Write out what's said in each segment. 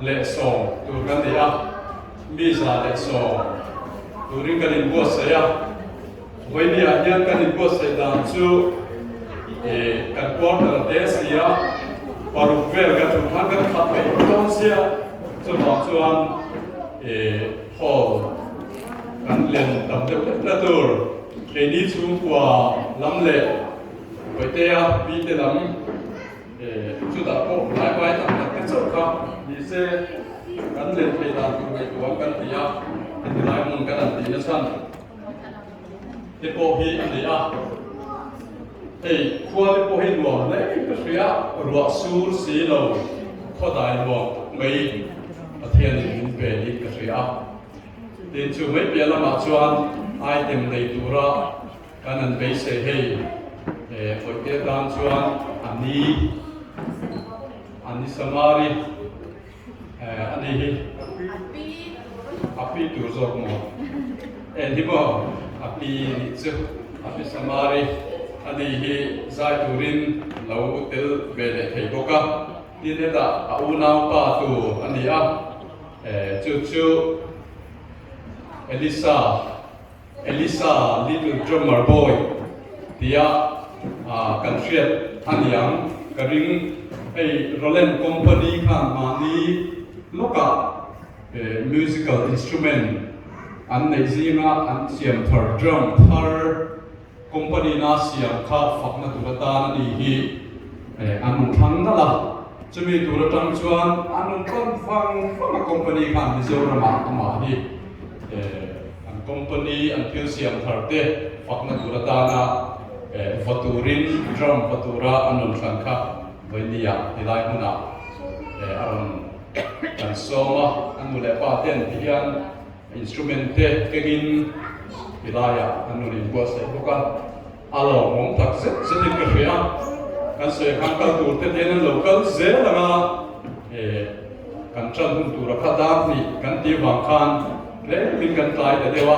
lệ song tu kan ti a mi sa lệ song tu ring kan in bo se a voi ni a hian kan in bo se dan chu kan quarter de sia paru vel ka chu han kan khat mai ton sia chu ma chuan hall kan len tam de la tur ke ni chung kwa lam le voi te a bi te lam chu da ko lai bai tam tak chu ka ni se kan len pe da tu mai tu kan ti a ni lai mun kan ti na san te po hi ni a khua te po hi lo le ka ria ro sur si lo kho dai lo mai a thian ni pe ni ka ria tin chu mai pe la ma chuan item dei tura kan an be se hei foi te dan chuan ani samari ani hi api tu zok mo en hi mo api chu api samari ani hi zai turin lo tel bele thei boka tin da au nau pa tu ani a chu Elisa little drummer boy tia kan hriat aniang ka ring Roland company khan mani loka musical instrument an nei zinga an siam thar drum thar company na siam kha fakna turata ni hi an thang na la chumi turatang chuan an kon fang company khan ni zora ma hi company an thil siam thar te fakna turata na vaturin drum vatura anon thankha voinia hilai huna aron kan soma an mule pa ten hian instrument te kegin hilaya anun in bo se boka alo mong tak se din ka hria kan se kan kal tur te ten local ze langa kan chan hun tur kha da ni kan ti wang khan le min kan tai te dewa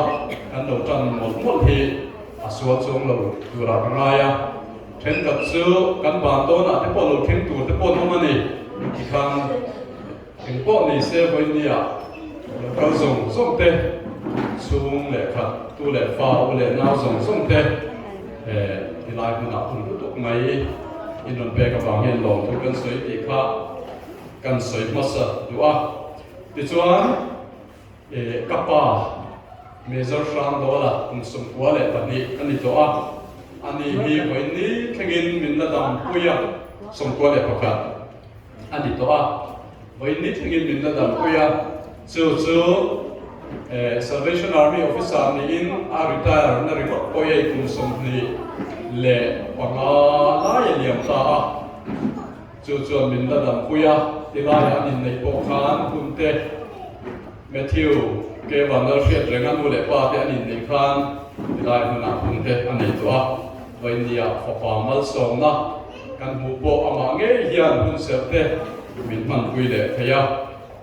kan lo chan mol hi aswa chong lo tura ngaya then ka chu kan ban to na te po lo thin tur te po no mani ki khan in po ni se voinia ka zong te chung le khat tu le fa le nau zong te ilai huna hun tu mai inon pe ka bang hen long tu kan soi ti kha kan soi masa dua ti chuan kapa mezor shang dola kum sum wale pani ani to a ani hi hoi ni thengin min la dam puya som ko le pakhat ani to a hoi ni thengin min la dam puya chu Salvation Army officer ni in a retire na remote poye kum som ni le wanga la yeliam ta chu min la dam puya tilaya anin nei po khan kunte Matthew ke vanal fiat rengan mule pa te anin nei khan tilai huna kunte ani to a voinia fa mal som na kan mu po ama nge hian hun septe min man puile thaya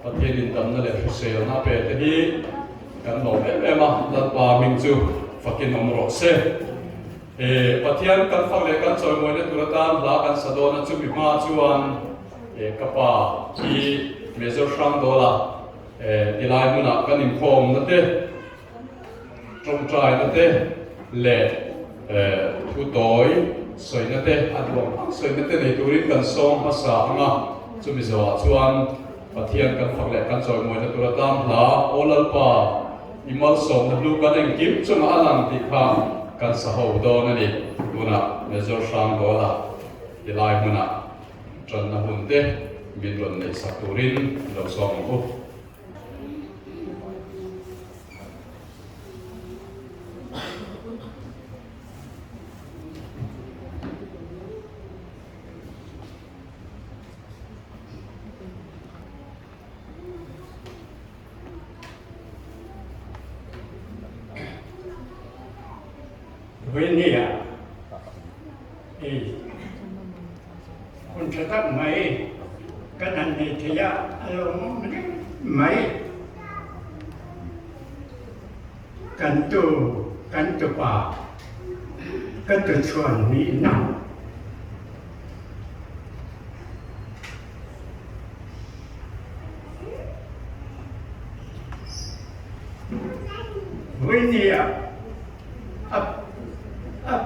pathelin tamna le hrisel na pe te hi kan lo ema dan pa ming chu fakin omro se pathian kan phang le kan choi moi le turatan la kan sadona chu mi ma chuan kapa hi mezor shang dola tilai muna kan im khom na te trong trai na te le thu toy soi na te adwang soi na te nei turin kan song masa anga chu mi zo chuan pathian kan phang le kan choi moi le turatan la olal pa imal som na lu kan eng kim chung alang ti kha kan sa ho do na ni tuna mezor shang dola tilai muna tran na hun te min ron nei saturin lo som ko Voinia kun tetap mai kanan ni dia along mai kan tu pa kan tu chuan ni na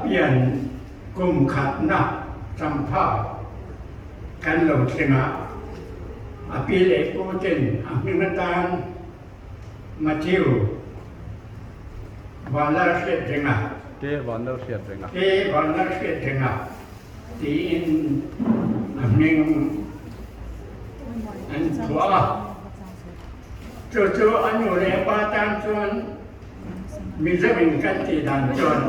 เปลี่ยนกลุ่มขัดหนักจำภาพกันเหล่าเชนะปีเล็กโอเจนมิมันตานมาทิววันละเสียจริงอ่ะ Ke van der Fiat Ringer. วันละเสียจริงอ่ะที่อินมิงอันทัวจู่ๆอันอยู่ในป่าตามชวนมีจะเป็นกันตีดันจน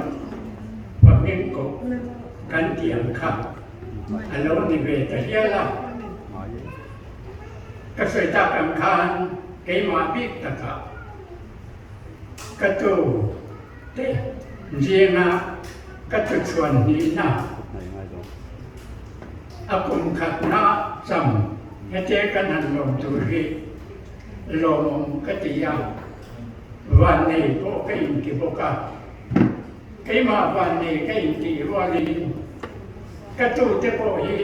ว่ามิงกบกันเตียงขับอันโน้นนี่เวทเฮียละก็สวยตากำคานเกมาปิกตะกะกระตูเตเจียงากระตุชวนนี้นะอากุมขัดนาจำเจกันหันลมตุรีลมกติยาวันนี้ก็กินกิบกะเกมาวันนี้ก็อินทีวันนี้กระตูเตโปฮี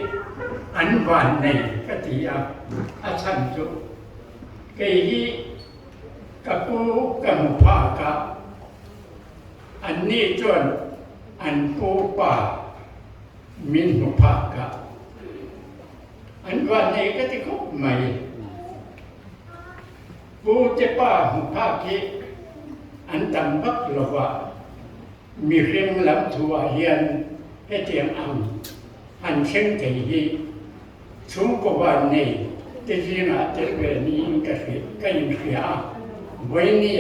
อันวันนี้กติยาอาชันจุเกยีกับปูกับมุภากะอันนี้จวนอันปูป่ามินมุภากะอันวันนี้ก็จะคบใหม่ปูเจป้ามุภากิอันตัมบักลวะมีเรื่องลำทัวเฮียนให้เตียงอันเช่นเทีชุมกวันนี้ที่จีน่าเจเวนี้ก็คือก็ยิ่งเสียวันนี้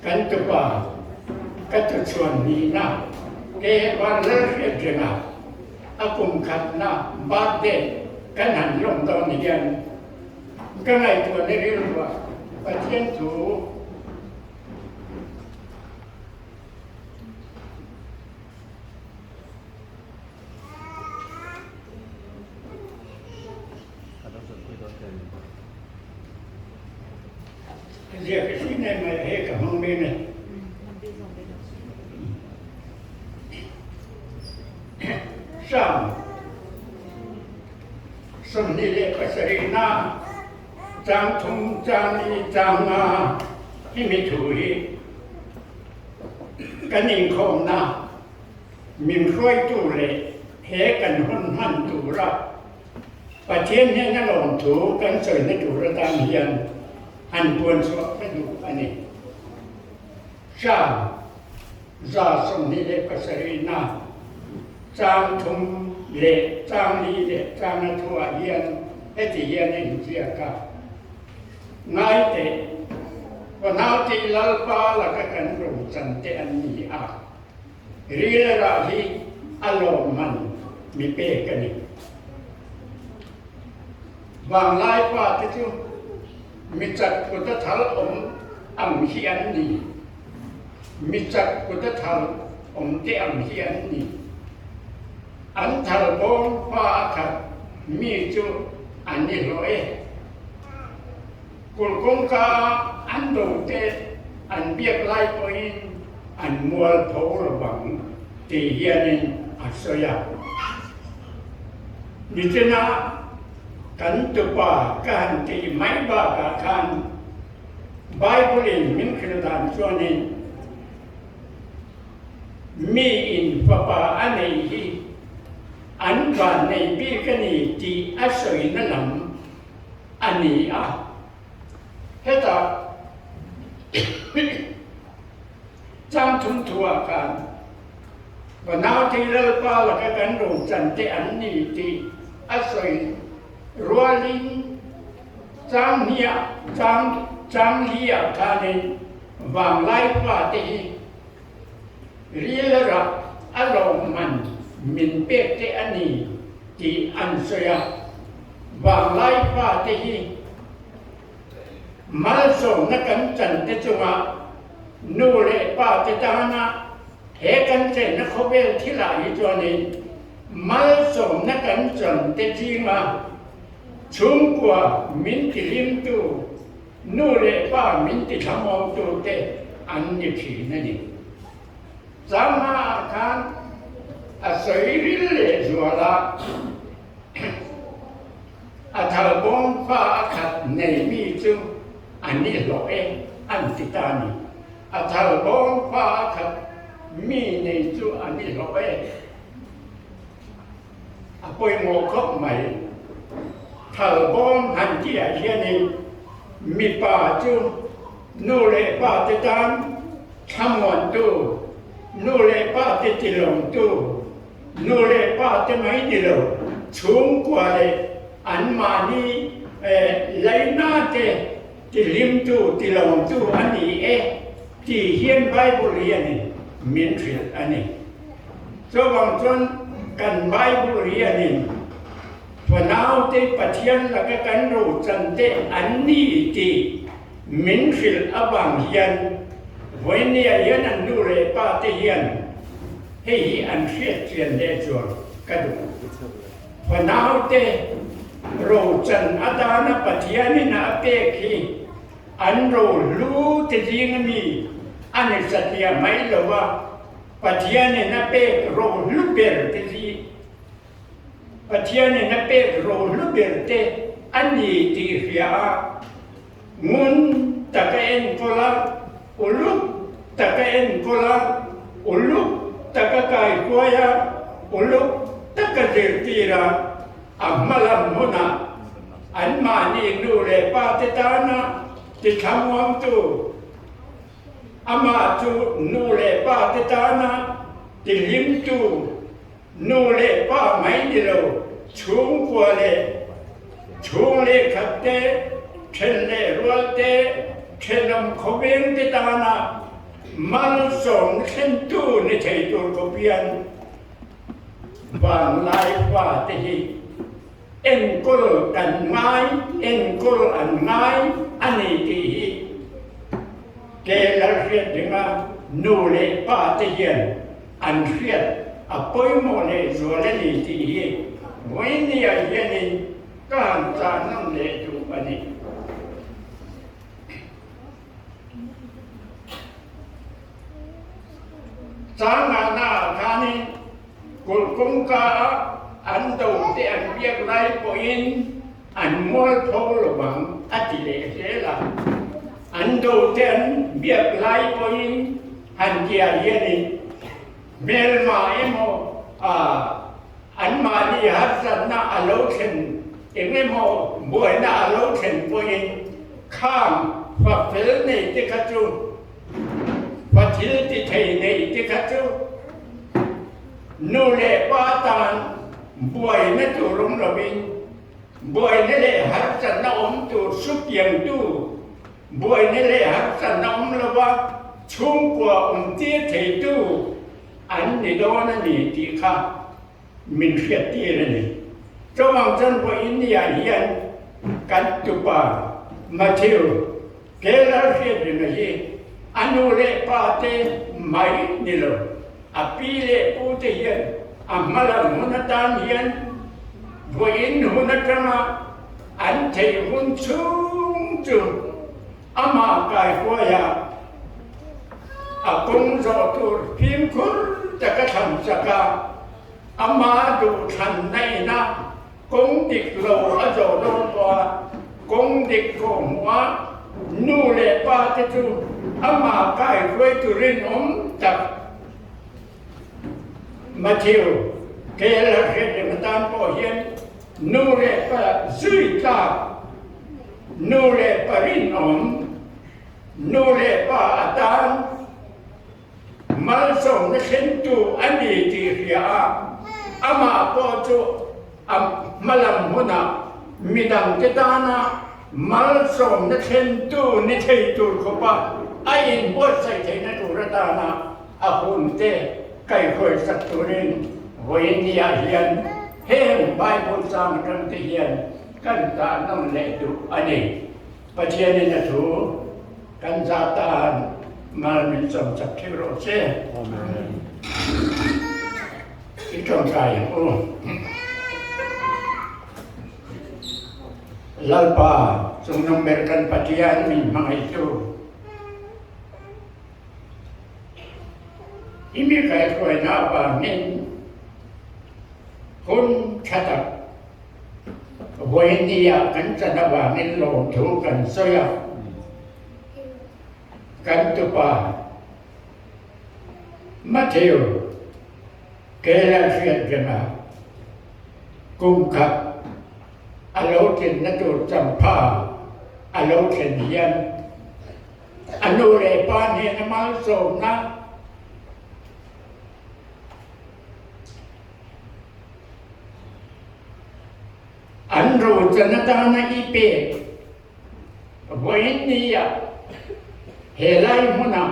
กันตุปาก็จะชวนนี้นะเกวันเลิกเรียนจริงอากุมขัดนะบาดเด็กกันหันลงตอนนี้กันก็ไงตัวนี้เรียกว่าประเทศถูเรียกที่ไหนมาให้กับห้องเบนเนี่ยสมนิเลปสรินาจางทุงจางนีจางมาให้มีถุยกันอิงคงนามิมช่วยตู้เละเฮกันหุ่นหันตูระประเทศนี้นั่งลงถูกันเสยในตูระตามเฮียนอันควรสวดให้ดูอันนี้ชาจาสมนิเลปสรินาจางทุงเละจางลีเละจางนัทัวเฮียนให้ที่เฮียนในเสียกับนายเตวันเอาที่ลลปาละกันรู้สันเตอันนี้รีเลราฮีอารมณ์มันมีเปกันนี่บางลายป้าที่จู่มีจักกุตทัลอัมเฮียนนี่มีจักกุตทัลเตอัมเฮียนนี่อันทัลบงป้าขัดมีจู่อันนี้ร้อยกุลกงกาอันดูเตอันเบียกไล่ไปอันมัวโผล่บังตีเฮียนินอัศยาดิจนากันตุปากันตีไม่บากาคันไบเบิลมินครดานชวนินมีอินปปาอันนี้อันวันในปีกันนี้ที่อัศวินนำอันนี้เฮตาจำทุนทัวกันวันนาที่เราปาละกันรู้จันเตอันนี้ที่อาศัยรัวลิงจำเนียจำเลียกันวางไล่ปาตีเรียระอารมณ์มันมินเปกเตอันนี้ที่อันเสียวางไล่ปาตีมาส่งนักกันจันทร์จุมานูเลป้าเจตานะเฮกันเจนนักเวลที่หลายจวนี้มาส่งนักกันจันทร์จีมาชุมกว่ามินติลิมตูนูเลป้ามินติทำมองตูเตอันนี้ผีนั่นเองสามาคันอาศัยริเลจวลาอาทาบงฟ้าขัดในมีจูอันนี้เราเองอันติตานีอาทาบงฟ้าขัด มีในจุอันนี้เราเองปอยโมกใหม่ถ้าบ้องหันที่อาเซียนมีป่าจูนู่นเลยป่าจะตามทำวันตู้นู่นเลยป่าจะจิลงตู้นู่นเลยป่าจะไม่จิลงชุ่มกว่าเลยอันมานี่ไหลน่าจะจิลิมตู้จิลงตู้อันนี้ที่เฮียนไบเบิลเรียนมินทรีอันนี้ส่วนบางส่วนกันไบเบิลเรียนพอน้าเตปะเทียนแล้วก็กันรู้จันเตอันนี้ที่มินทรีอบางเฮียนวันนี้เฮียนอันดูเลยป้าเทียนให้อันเสียเทียนได้จวนกันดูพอน้าเตรู้จันอาจารย์ปะเทียนนี่นะเปกีอันรู้ที่จริงมีอันนี้สัตยาไม่รู้ว่าปะเทียนนี่นะเปกรู้ลุเบลที่จริงปะเทียนนี่นะเปกรู้ลุเบลเตอันนี้ที่เรียมุนตะเกนโกลาอุลุตะเกนโกลาอุลุตะกะไกกวยาอุลุตะกะเดตีราอัมมาลัมมุนาอันมานี่ดูเลยปาติตานะที่ทำวังตูอามาตูนูเลปาติตานะที่ลิมตูนูเลปาไม่ดิโลชุงกัวเลชุงเลขัดเตเชนเลรัวเตเชนมขเวนติตานะมันส่งเส้นตูในใจตัวกบยันบางลายกว่าที่เอ็นกุลกันไม้เอ็นกุลอันไม้อันนี้ที่เกลเรียนถึงว่านูเลป้าเตียนอันเรียนอปอยโมเลส่วนนี้ที่วันนี้เย็นการจานั่งเลจูอันนี้สางานาคานี้กุลกุงกาอันตูเตอันเบียกไรปอินอันมอลโพลบังอติเลเสลาอันตูเตอันเบียกไรปอินอันเกียเยนิเมลมาเอโมอันมาดีฮัสนาอโลเคนเอเมโมบัวนาอโลเคนปอินข้ามฝักเฟลในติกาจูฝักทิลติเทในติกาจูนูเลปาตานบวยนั่นตัวลงระบินบวยนั่นแหละหักสันน้อมตัวสุกยังตู้บวยนั่นแหละหักสันน้อมละว่าชุ่มกว่าเตี้ยเทตู้อันนี้โดนนี่ที่ข้ามินเฟียตีเลยนี่เจ้าบางท่านพออินเดียเฮียนกันตุปามาเที่ยวเกลาเฟียดีนะยี่อนุเลปาเตไม่นี่เลยอภิเลปูเตียนอามาลมุนตานเฮียนวัยนหุนกระอันเทหุนชุ่มจุอามาไก่กัวยาอากงจอตูพิมคุรจะกระทำสักาอามาดูทันในนะกงดิกโลอโจโลกัวกงดิกโกมัวนูเลปาติจูอามาไก่กวยตุรินอมจับมาเที่ยวเกลาเห็นมันตามพ่อเฮียนนูเรปะซุยตานูเรปะรินอมนูเรปะอาตานมาส่งในเส้นตูอันนี้ที่เรียอามาพ่อจูอามาลำมุนามิดังเจตานามาส่งในเส้นตูนิเทตูขบะไอ้อินบดใส่ใจในตุรตานาอาหุนเตไก่คอยสัตตุรินวันนี้เฮียนเฮงใบบุญสามกันที่เฮียนกันตาน้ำเล็ดูอันนี้ปะเทียนนี่นะถูกันซาตานมามินสมจักที่โรเซ่ที่จงใจโอ้ลัลปาทรงนำเบรกันปะเทียนมีมาให้ดูอิมิใครคอยนาบางนินคุณชัดวันนี้กันจะนาบางนินลงถูกันสยามกันตุปา Matteo, che è la scelta, cung cấp, alo trên nó tụt chăm pha, alo trên hiền, alo lệ pan hiền nó máu sồn na, anh rồi cho nó ta nó y bê, với ni à, hệ lai muốn nào.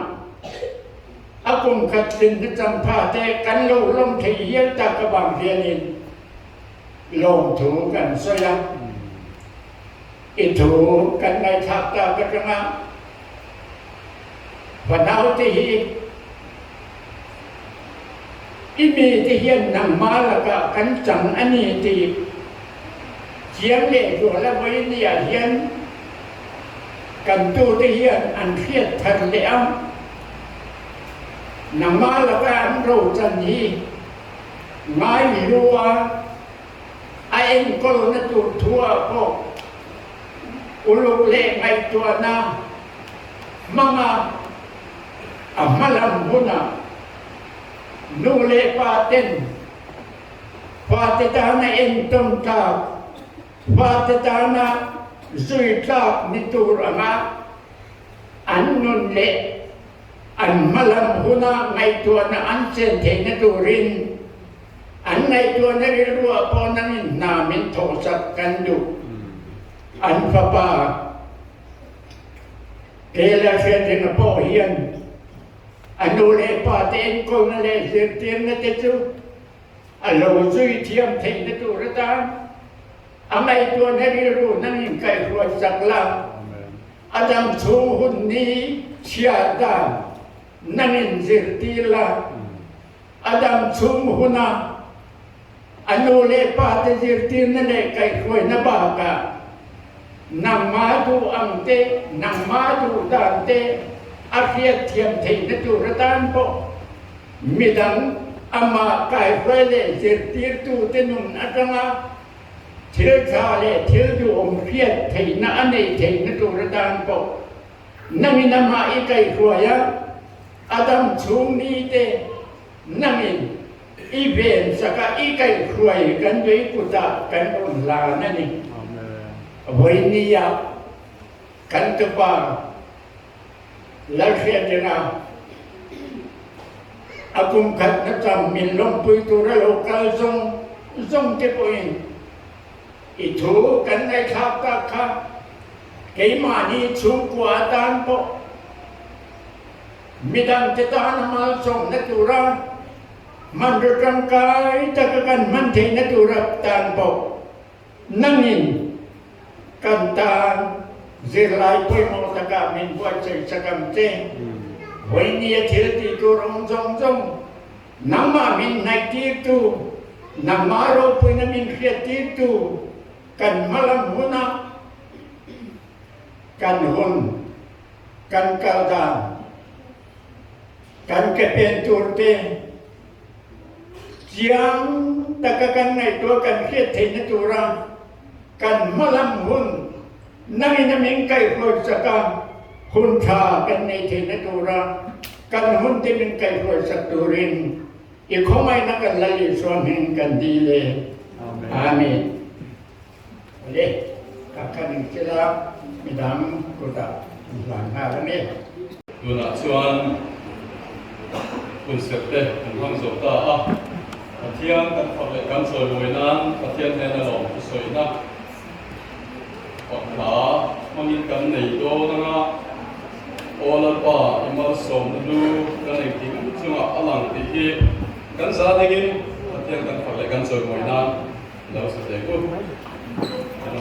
Akum katin na champa te kan lo long thei hiel ta ka bang hianin long thu kan soya I thu kan ngai thak ta ka tanga vanau te hi I mi te hian nang ma la ka kan chang ani ti chiang le ro la voi ni a hian kan tu te hian an khiat than le am nang ma la ka an ro chan hi ngai lua a en kol na tu thua ko uluk le ngai tua na mama amalam huna nu le pa te ta na en tom ta pa te ta na zui ta ni tu rama an nun le an malam huna ngai tua na an chen the na tu rin an ngai tua na ri rua po na ni na min tho sak kan du an fa pa ke la khe te na po hian anu le pa te en ko na le zir tien na te chu alo zui thiam the na tu ra ta an ngai tua na ri ru na ni kai rua sak la Adam thu hun ni chia da nangin zirtila Adam thum huna anu le pa te zirtin na le kai khoi na ba ka nang ma du ang te nang ma du dan te afiat thiam thei na tu ratan po midang ama kai khoi le zirtir tu te nun atanga thil kha le thil du om khiat thei na ane thei na tu ratan po nangin ama I kai khoi ya Adam chung ni te nangin I ven saka I kai khruai kan dei puta kan on la na ni voi ni ya kan te pa la khia te na akum khat na cham min long pui tu ra lo kal zong te poin I thu kan nai khap ta kha ke ma ni chung kwa tan po midang te ta na mal song na tu ra man ro tang kai ta ka kan man the na tu ra tan po nangin kan tan zir lai poi mo ta ka min bua chei sakam te hoi ni thil ti tu rong jong nang ma min nai ti tu nang ma ro poi na min khia ti tu kan malam huna kan hun kan ka da kan ke pen tur te chiang ta ka kan nai to kan khiat the na tu ra kan malam hun nang na min kai khoi saka hun tha kan nei the na tu ra kan hun te min kai khoi sak tu rin I khomai na kan lai swam hin kan di le amen le ka kan kila midam ko ta lang ha ne Tuna chuan kun septe kun hang zo ta a pathian kan phale kan soi loinan pathian he na lo soi na pakha mangin kan nei do na nga ola pa imal som nu kan nei ting chunga alang ti hi kan sa dingin pathian kan phale kan soi loinan lo sa te ku ano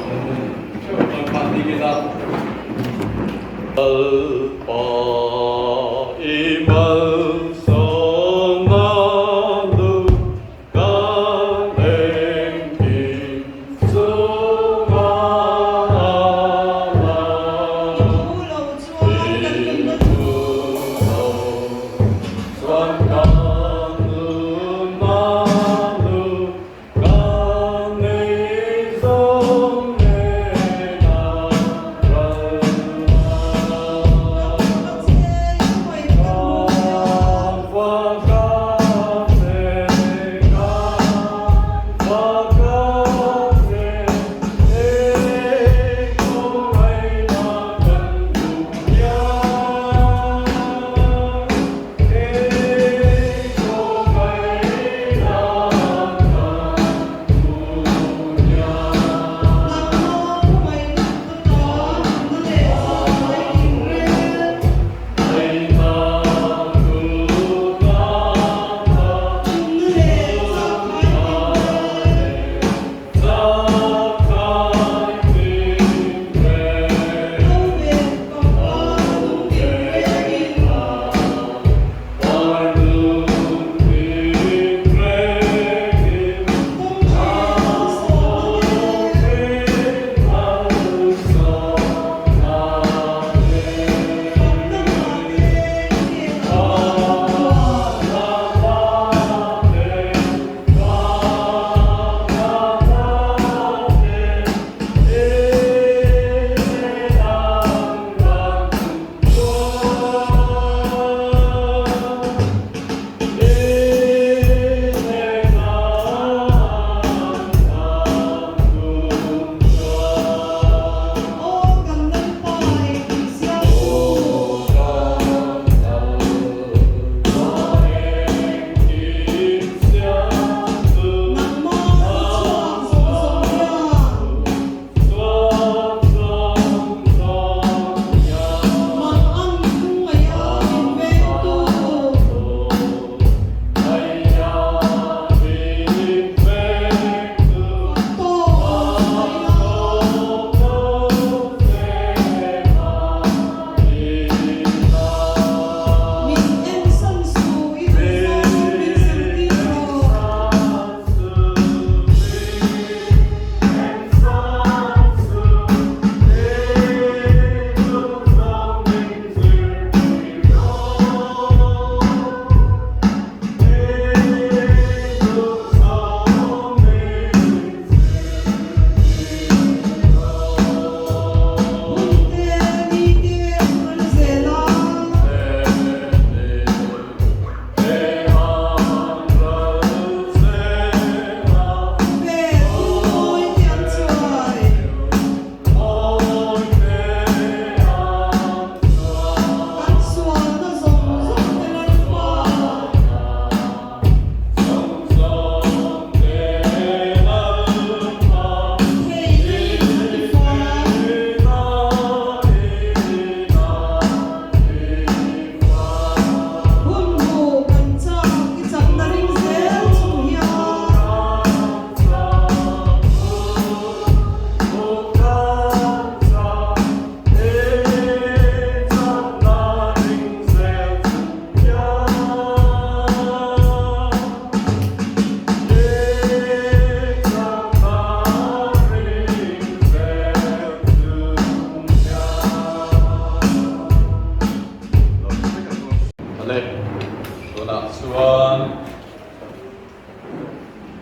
kan pan dingin da pa imal Hãy subscribe cho kênh Ghiền Mì Gõ để không bỏ lỡ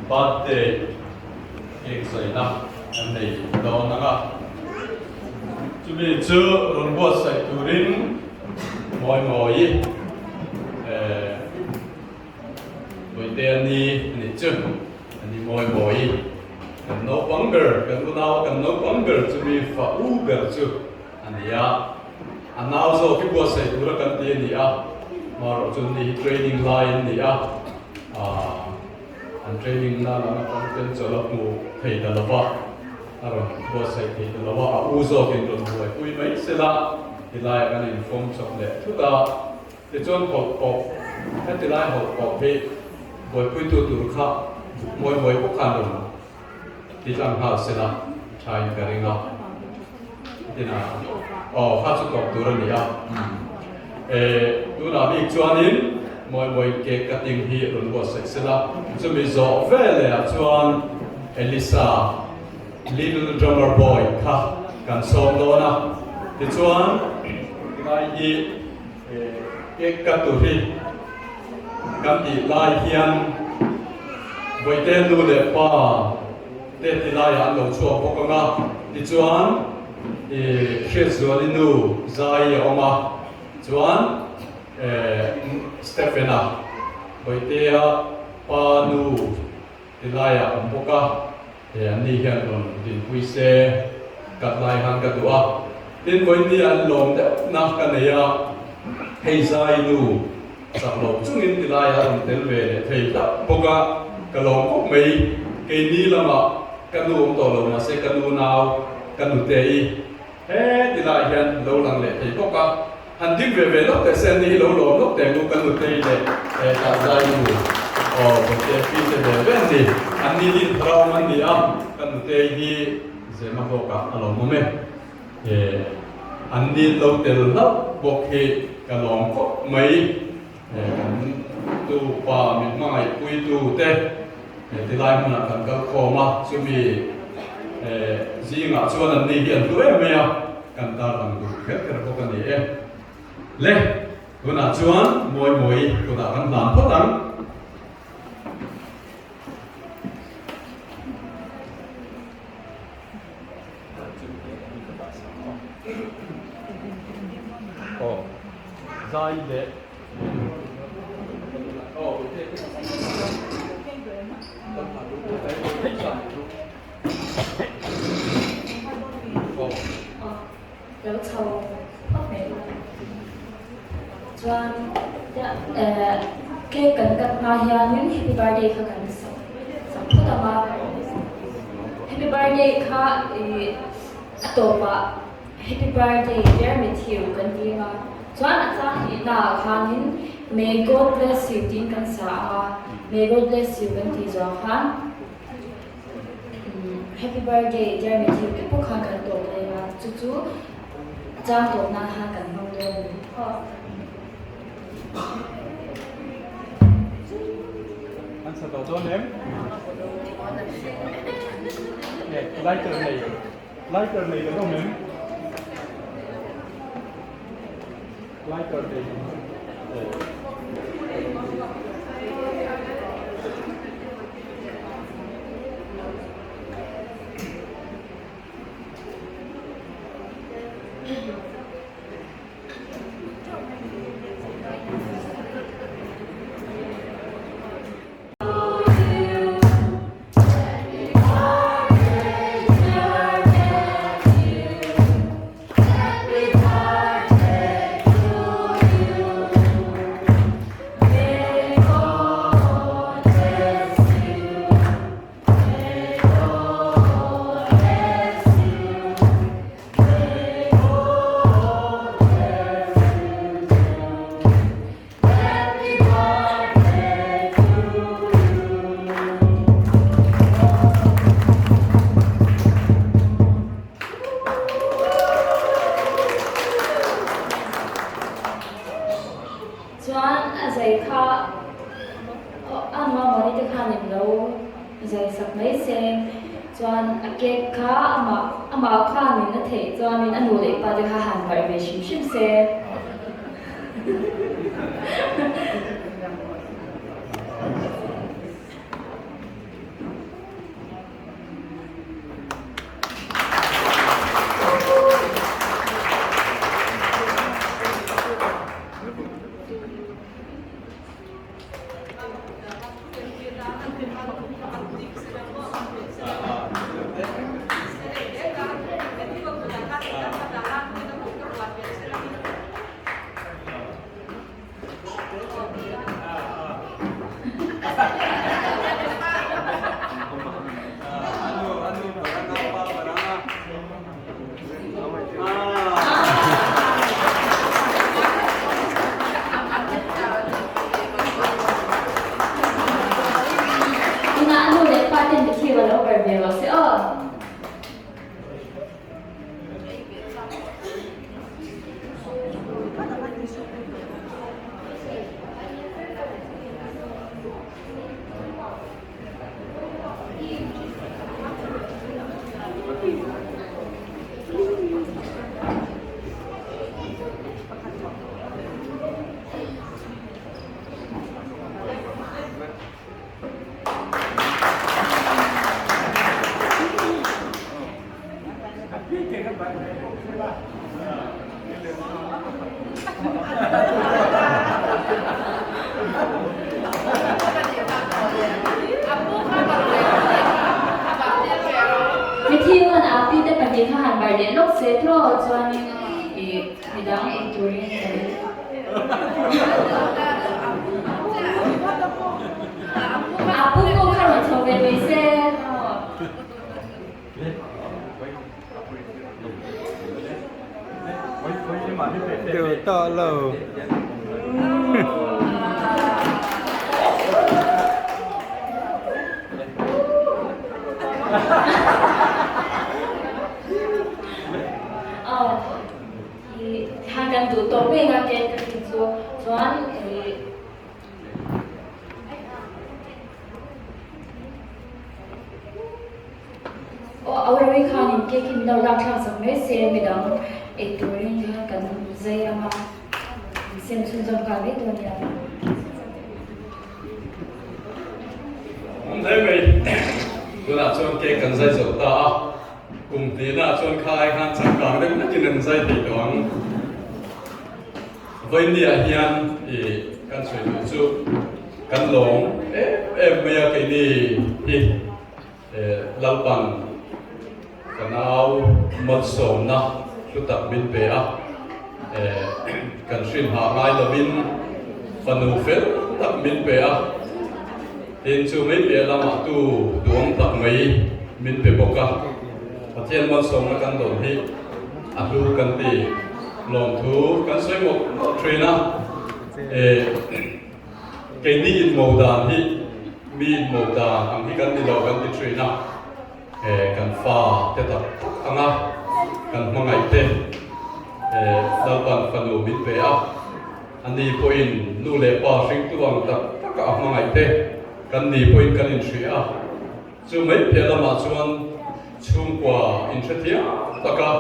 birthday cake sai na an nei do na nga chumi chu ron bo sai turin moi moi bởi tên ni chứ ni moi moi cần nấu burger cần nào cần nấu burger cho mình phải Uber chứ anh ya anh nào rồi cái bộ sẽ tu ra cần tiền ni mà rồi cho ni training line ni anh training na là nó cần cho lớp mu thầy đã lớp rồi bộ sẽ thầy đã lớp uzo cái rồi buổi cuối mấy sẽ là thì lại cái này form sắp lệ thứ ta để cho học cái thì lại học về buổi cuối tu khác mỗi quốc khăn rồi thì làm how sẽ là try cái này nào thì nào phát xuất học tu rồi nhỉ tu nào bị chuan in mỗi cái tiếng hi rồi bộ sẽ là cho mình rõ về là chuan Elisa little drummer boy ha kan som đó na thì chuan cái gì cái tu hi kan ti lai hian với tên nu lệ pa tên ti lai an lo chuo ko nga ti chuan khi zuali nu zai oma chuan Stephena với te pa nu ti lai am boka an ni hian ron din pui se kat lai han ka tua tin với ti an lom de na ka neya hei zai nu sắp lộc chung in thì lại là tên về thầy tập boga cái lồng cốc mấy cái ní là mà cái nu ông tổ lồng là sẽ cái nu nào cái nu tây hết thì lại hiện lâu lằng lệ thầy boga hành đi về lúc tại sen đi lâu lồng lúc tại nu cái nu tây này tại gia nu một cái pin để về đi anh đi đi trao mình đi cái nu tây đi sẽ mà boga lồng mồm anh đi lâu tiền lắm bốc khi cái lồng cốc mấy tu pa mình mai quy tu te thì lại mình cần cái kho mà chú mi gì ngã chuan anh đi hiện tu em à cần ta làm được hết cái đó cái này em lẽ tu ngã chuan mồi tu ta cần làm tốt lắm zai de Dấu thầu bóc này Chuan cái cần cắt mà hiện những happy birthday khá cần sắp phút mà happy birthday khá tổ ba happy birthday dear Matthew cần đi mà Chuan at sa na khan in may God bless you tin kan sa may God bless you kan ti zo khan happy birthday dear Matthew ke po khan kan to le ma chu chu chang to na ha kan hong le anh sẽ tổ cho em like này là không em like our day. Chuan a cake kha ama kha min na thei chuan in anu le pa de kha han vai ve shim shim se แล้วไปเบียร์เสียวิธีวันอาปีแต่ปฏิทานบาร์เดนลกเซโตรจวนมีดังอินทูรินอาปุโกคารอนโชเวลุยเซเดี๋ยวต่อเรา ทางการดูตัวไม่งานเกณฑ์กันตัวส่วนเอาไว้ข้างนี้เกี่ยวกับเราลักษณะสมัยเสียไม่ดังตัวนี้กันใจมาเสียงสุนทรการไม่ตัวนี้ได้ไหมตัวน่ะชวนเก่งกันใจสุดตากลุ่มที่น่าชวนคายหันสังกัดได้ไม่กินกันใจติดหวังวันนี้เฮียนกันช่วยดูจุกันหลงไม่อยากกินนี่ลับปันกันเอาหมดสมนะชุดตักบินเปียกันชิมหาไงละบินฟันูเฟลตักบินเปียเห็นชูไม่เปียละมาตูดวงตักไม่บินเปียบกะประเทศหมดสมแล้วกันโดนที่อัดูกันตีลงทูกันสวยหมดทรีนะเกนี่อินโมดานที่มีอินโมดานอันที่กันที่เรากันที่ทรีนะกันฟ้าเท่าอังอ่ะกันมังไงเต้ดับบันฟันูบินเปียอันนี้พอินนูเลปาสิงตัวอังตักกับมังไงเต้กันนี้พอินกันอินทรีอ่ะจู่ไม่เพียละมาชวนชุ่มกว่าอินทรีอ่ะตะกับ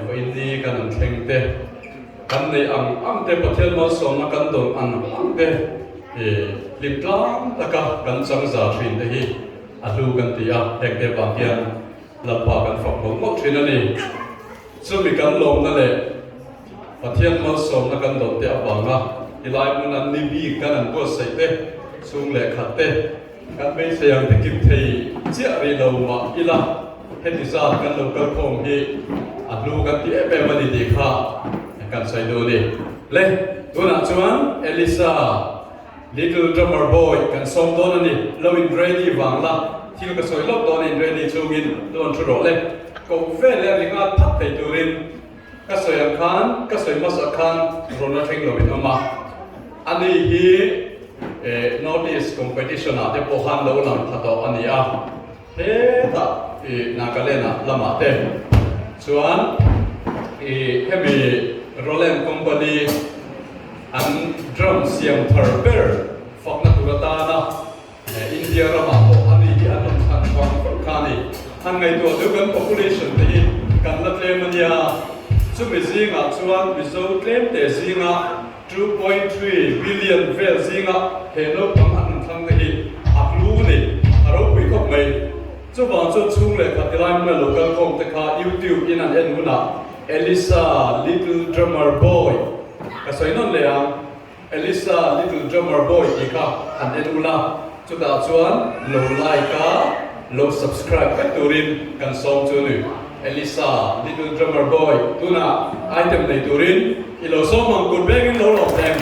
พอินนี้กันอันเข่งเต้กันในอังเต้ประเทศมาส่งมากันโดนอังเต้ลิบล้างตะกับกันจังจ่าทรีนเต้อัดูกันที่เด็กๆบางอย่างลำบากกันฝักหมดที่นั่นเองซึ่งมีการลงนั่นแหละประเทศมาส่งนักการโดดเดี่ยวบางอีไลมันนั้นนิบีกันอันตัวใส่เต้สุ่งเล็กขัดเต้กันไม่เสียงที่กินที่เจ้ารีเรามาอีละเห็นที่ซากันเราก็คงที่อัดูกันที่เป็นวันดีๆค่ะกันใส่ดูดิเล่ตัวนั้นชวนเอลิซาLittle drummer boy กันส่งตัวนั้นนี่เราอินเรดี้วางละที่เราก็สวยลบตัวนี้อินเรดี้ชูกินตัวนั้นชุดโรเล่ก็เวลาเรื่องพัดไปตัวรินก็สวยอันคันก็สวยมาสักคันโรนัลเทงเราเป็นออกมาอันนี้ฮีNortheast competition อ่ะที่พวกฮันเราหลังขัดต่ออันนี้ถ้านักเล่นอ่ะละมาเต้ส่วนให้มีโรเลนคอมพานีอันดรัมเสียงเทอร์เบอร์ฝักนักตุลตานะอินเดียระบาดอันนี้อันนั้นขันฟังฟังคานี่อันไงตัวเดียวกัน population ที่กันละเทมันยาซึ่งมีสิ่งอ่ะส่วนมีส่วนเต็มแต่สิ่งอ่ะ 2.3 billion เวลสิ่งอ่ะเห็นแล้วบางอันทั้งที่อักลูนี่เราคุยกับไม่จุบางจุดชุ่มเลยครับที่ไลน์มัน local ของแต่ค่ะ YouTube อินันเอ็นมุนะ Elisa Little Drummer Boyก็สวยนั่นเลยเอลิซา Little Drummer Boy อีกครับอันเอ็นอุลาจุดดาวชวนโหลดไลค์กันโหลด subscribe กันตัวรินกันส่งจูนี่เอลิซา Little Drummer Boy ตัวน่ะไอเทมในตัวรินอีโลส่งมังคุดเบกินโหลดออกแดง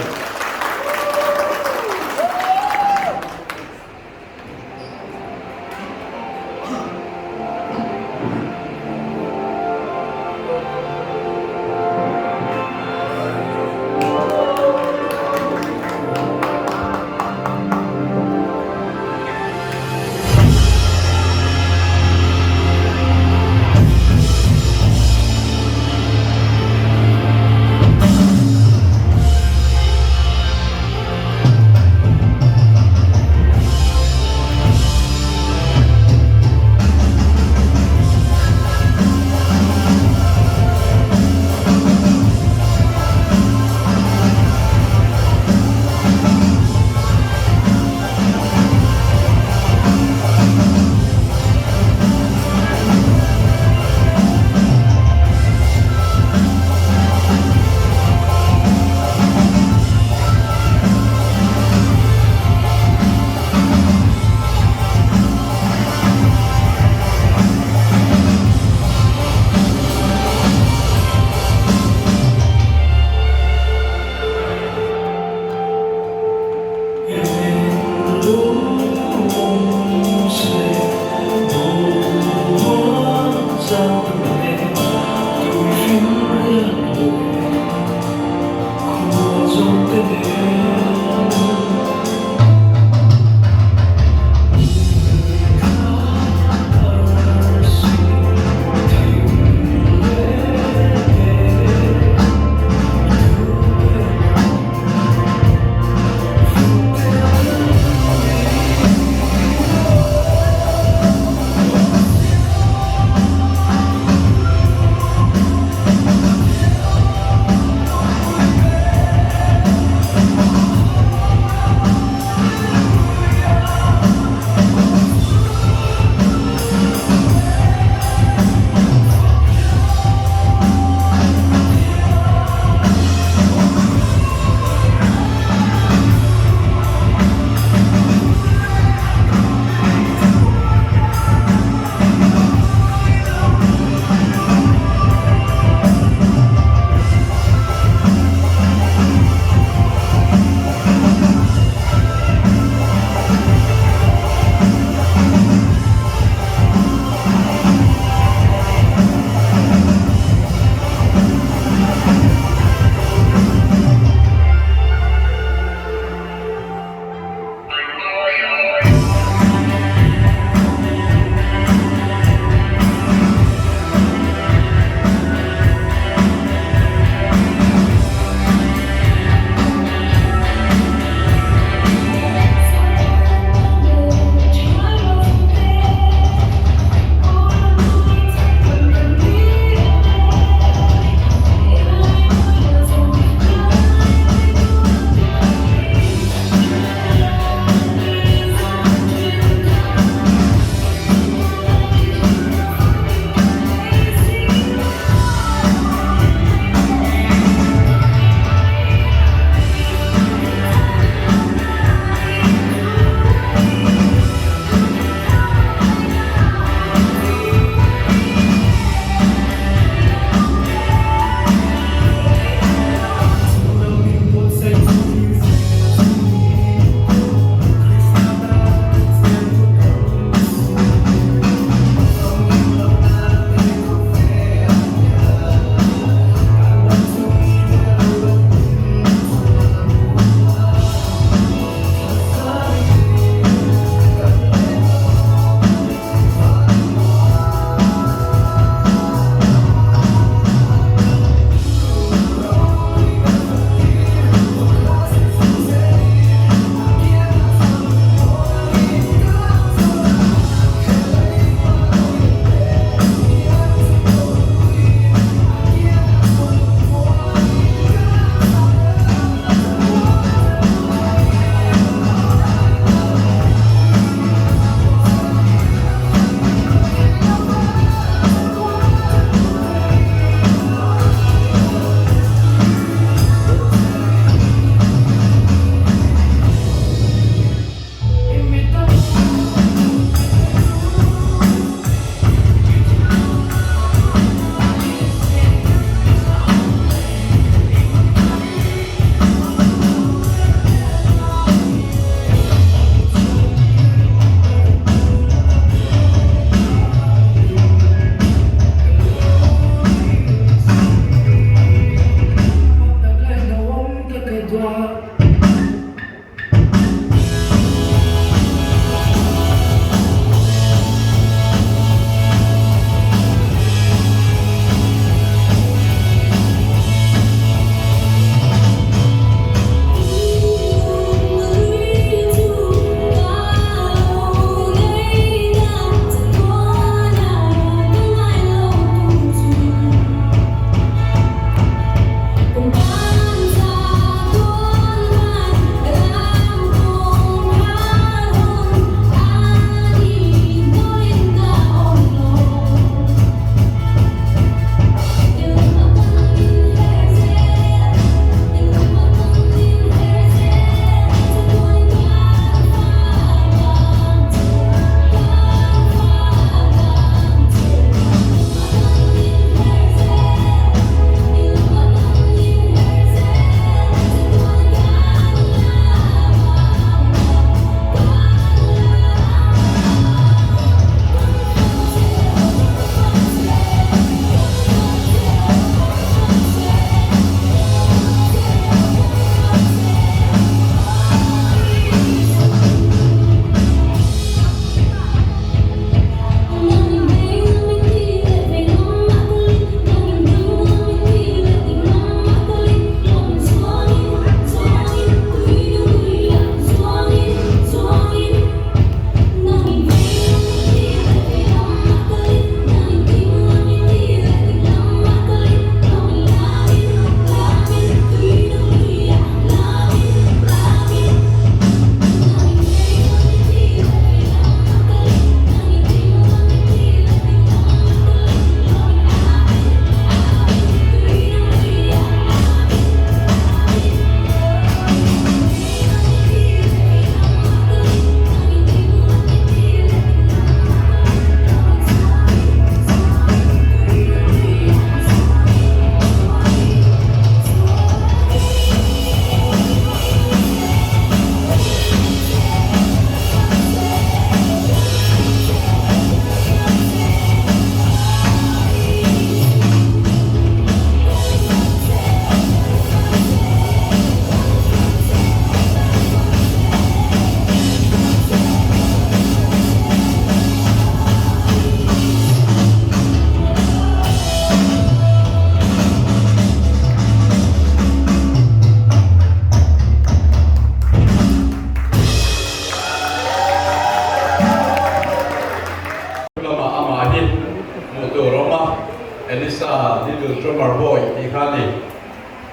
tu drummer boy ti khani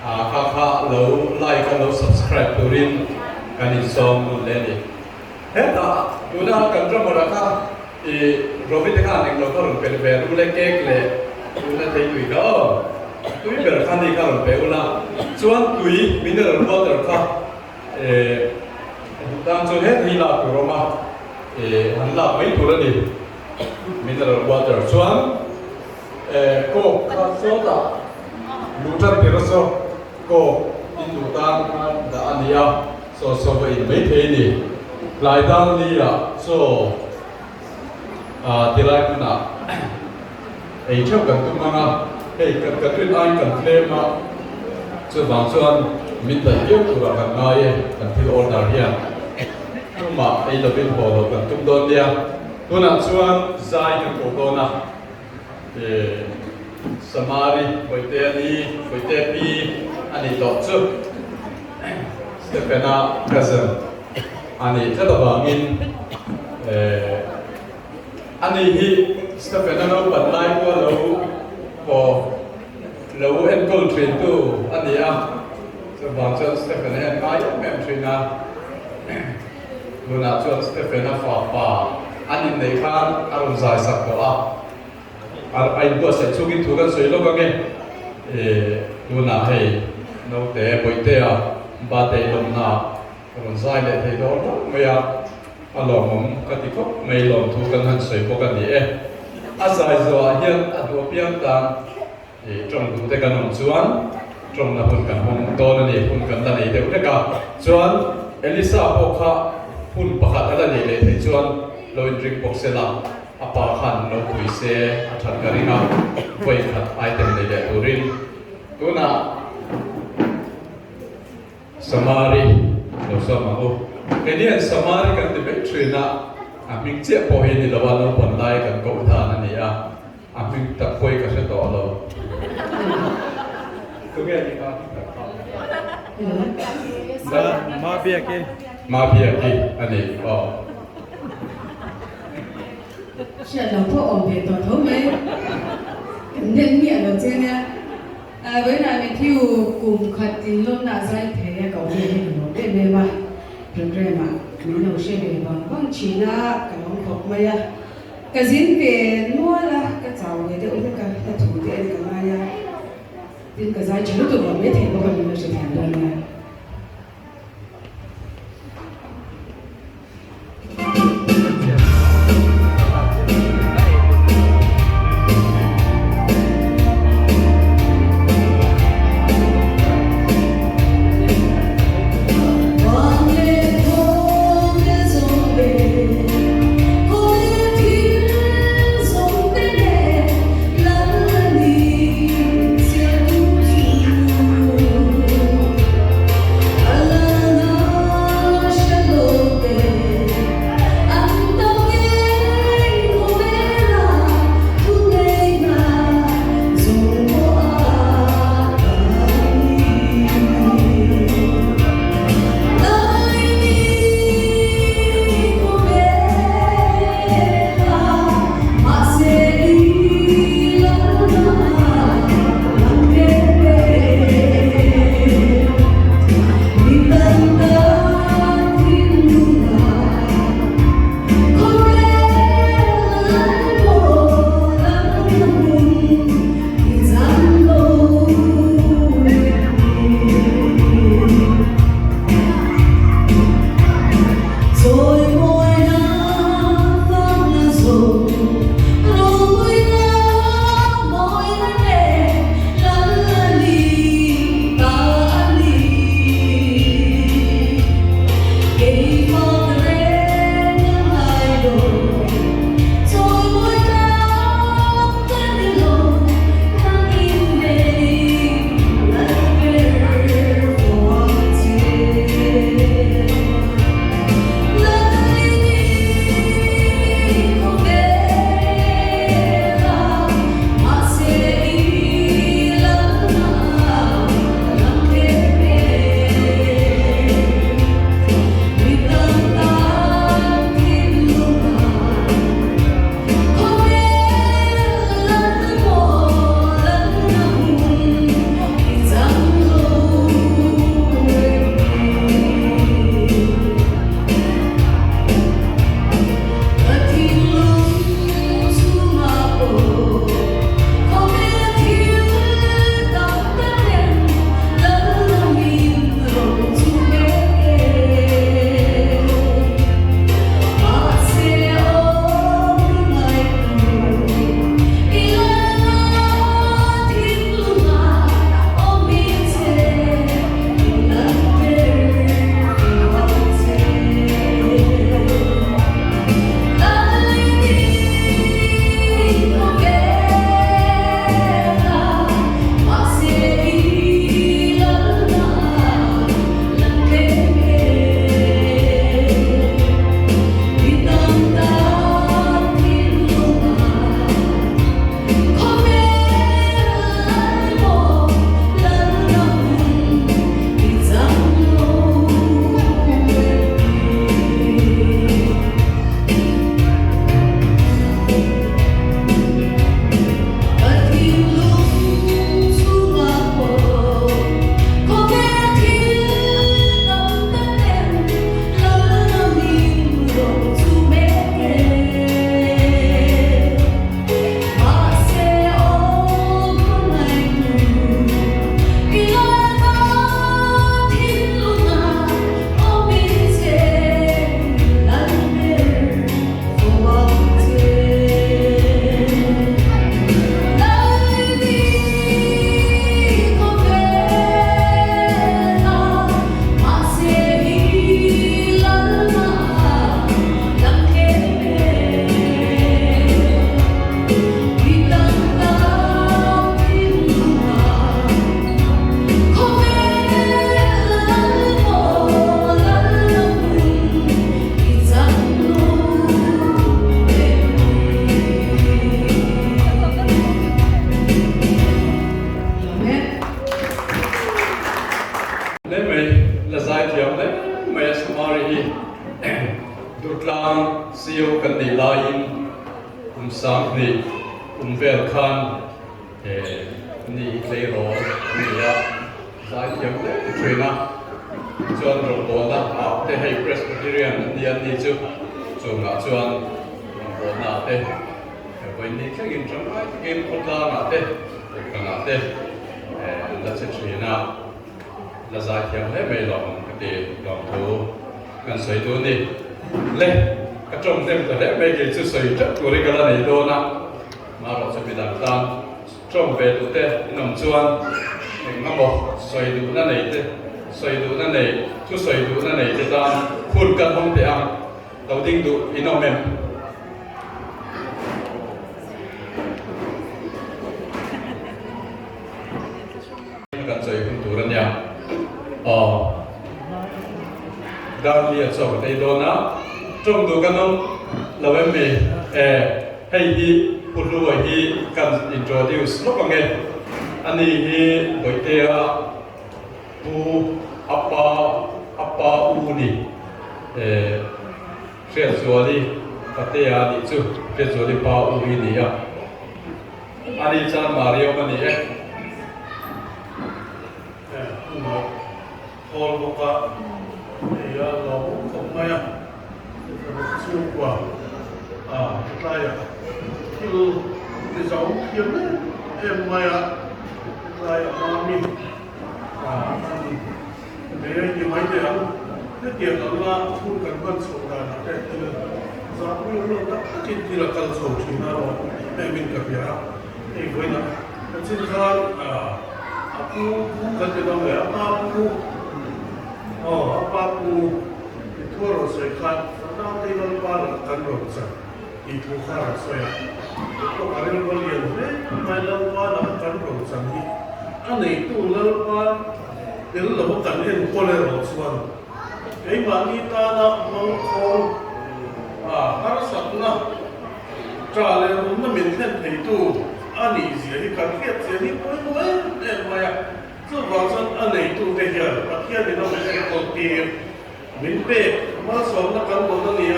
kha kha lo like lo subscribe to rin kan in song nun le ni heta tu na kan drummer ka Robin kha ning lo ka ron pe be ru le kek le tu na thei tui ka tui ber khan ni ka ron pe ula chuan tui mineral water ka dan chu het hi la tu roma han la mai tu ra ni mineral water chuan ko ka soda lutan te so ko in lutan da ania so vai mai the ni lai dan ni la so tilai kuna ei chau kan tu manga ei kan twin ai kan claim chu bang chuan min da hiu tu ra kan ngai kan thil order hian ma ei lo bin ho lo kan tum don dia tuna chuan zai kan ko dona samari poite ani poite pi ani to chu Stefana cousin ani thada bangin ani hi Stefana no ban lai ko lo en gold train tu ani so bang chuan Stefana en ai mem trina Luna chuan Stefana fa ani nei khan aron zai sak ko ai ko se chukin thu kan soi lo ka nge Luna hei no te boite ba te lom na ron zai le thei do me alom mom ka ti ko mai lom thu kan han soi ko kan ni a zai zo a hian a do piang ta trong du te kan om chuan trong na hun kan hom to na ni hun kan da nei de te ka chuan Elisa po kha hun pakhat ala nei le thei chuan lo in drink box la apa khan no pui se athan karina voi khat item nei le turin tuna samari lo sama ho kenian samari kan te trina aming che po hi ni lawa no pon lai kan ko tha na ni aming ta khoi ka se to lo tu ge ni ka Da mafia ke ani是老婆我别多头没，肯定面了这呢。với lại mình thiếu cùng khát tin luôn là giải thế cầu về nó bên bên mà rồi rồi mà mình đâu sẽ về bằng chỉ là cái món học mày cái diễn về mua là cái cháu về để ôn cái thủ tiền cái mày tin cái giải chỉ lúc tụi mình biết thì bao giờ mình sẽ thành đơn này sáng ni vel khan ni lấy rồi ni ya giải thiệu đấy chuyện na chuan rồi bộ na thế hay Presbyterian ni anh ni chú ngã chuan bộ na thế vậy ni cái in trong ai cái con la ngã thế cái ngã thế là sẽ chuyện na là giải thiệu hết mấy lòng cái lòng thú ngân sấy tu ni lên cái trong thêm cái đấy mấy cái chú sấy chắc tuổi cái là này đâu na mà rồi sẽ bị đàn tan trong về tụi thế nằm chuan ngắm một xoay đủ nó này thế xoay đủ nó này chú xoay đủ nó này thế ta phun cân không thể ăn đầu tiên đủ in ông em cần xoay phun đủ nó nhà đang đi ở đây đó na trong đủ cái nông là em mình hay đi phun rồi đi cần introduce lúc còn nghe anh ini berita apa uni saya juali kata di tu saya juali pa uni ni ya ani chan Mario mani kalau buka ya lalu kemana semua kita ya itu dijauh kian maya saya mami để như mấy người ăn cái tiền đó là thu cần cân sổ là nó đẹp hơn giá như luôn tất cả chỉ là cân sổ chỉ là rồi để mình gặp giá thì với nó trên gian aku cần cái đó là apa thì thua rồi sẽ khăn nó đi nó qua là cân rồi sao thì thua khá là xoay có cái nó có liền đấy mà lâu qua là cân rồi sao đi anh này tu lâu qua đến là một cảnh hiện qua lại rồi xuân cái mà đi ta là mong không các sắc na trả lời đúng là mình thấy thấy tu anh này gì thì cần thiết gì thì mỗi em mà chứ vào sân anh này tu thế giờ và kia thì nó phải có tiền mình về mà sống nó cần có cái gì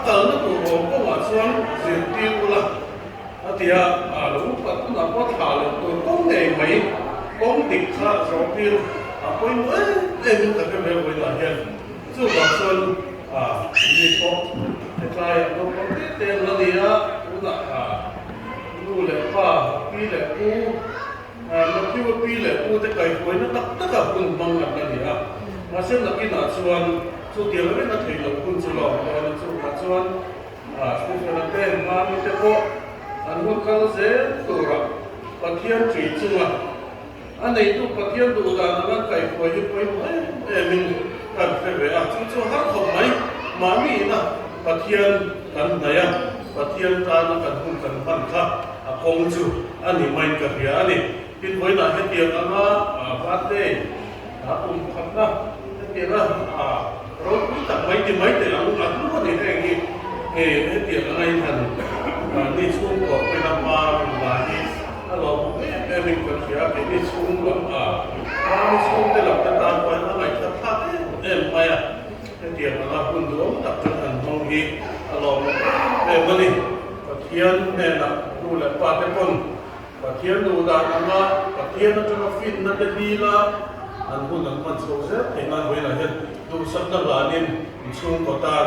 cần nó cũng có mà xuân tiền tiêu là thì đúng là cũng là có thả được tôi có nghề mấy công việc khác rồi tiêu quay mỗi em cũng phải về với là hiện chứ vào xuân đi có thì cái nó có cái tiền là gì cũng là nu lệ pa pi lệ u nó kêu pi lệ u thì cái quay nó tất cả cùng bằng là gì mà xem là cái nào xuân số tiền nó thấy là cùng số lòng rồi số xuân số là tiền mà mình sẽ có anh muốn câu dễ tụ ra và thiên chỉ chung anh này tụ và thiên tụ ra nó cái quay mình cần phải về chúng hát không mấy mà mình và thiên cần này và thiên ta nó cần không cần phân khác công chủ anh này mình cần gì anh này bên với là hết tiền nó phát đây cùng khắp đó hết tiền đó rồi cũng tận mấy tiền là cũng là cũng có thể cái gì hết tiền ở đây thành đi xuống của cái năm là điเราmình cần phải đi xuống là đi xuống để làm cái tàn quan nó lại thật phát em mày cái tiền là quân đúng tập trung thành mong gìเราem cái này và thiên này làดูแลปาเป็นคนvà thiênดูđàn nó và thiên nó cho nó phim nó đi là anh quân anhมันโซเซthì nó với là hiệnดูสักตั้งหลาย年xuống của tàn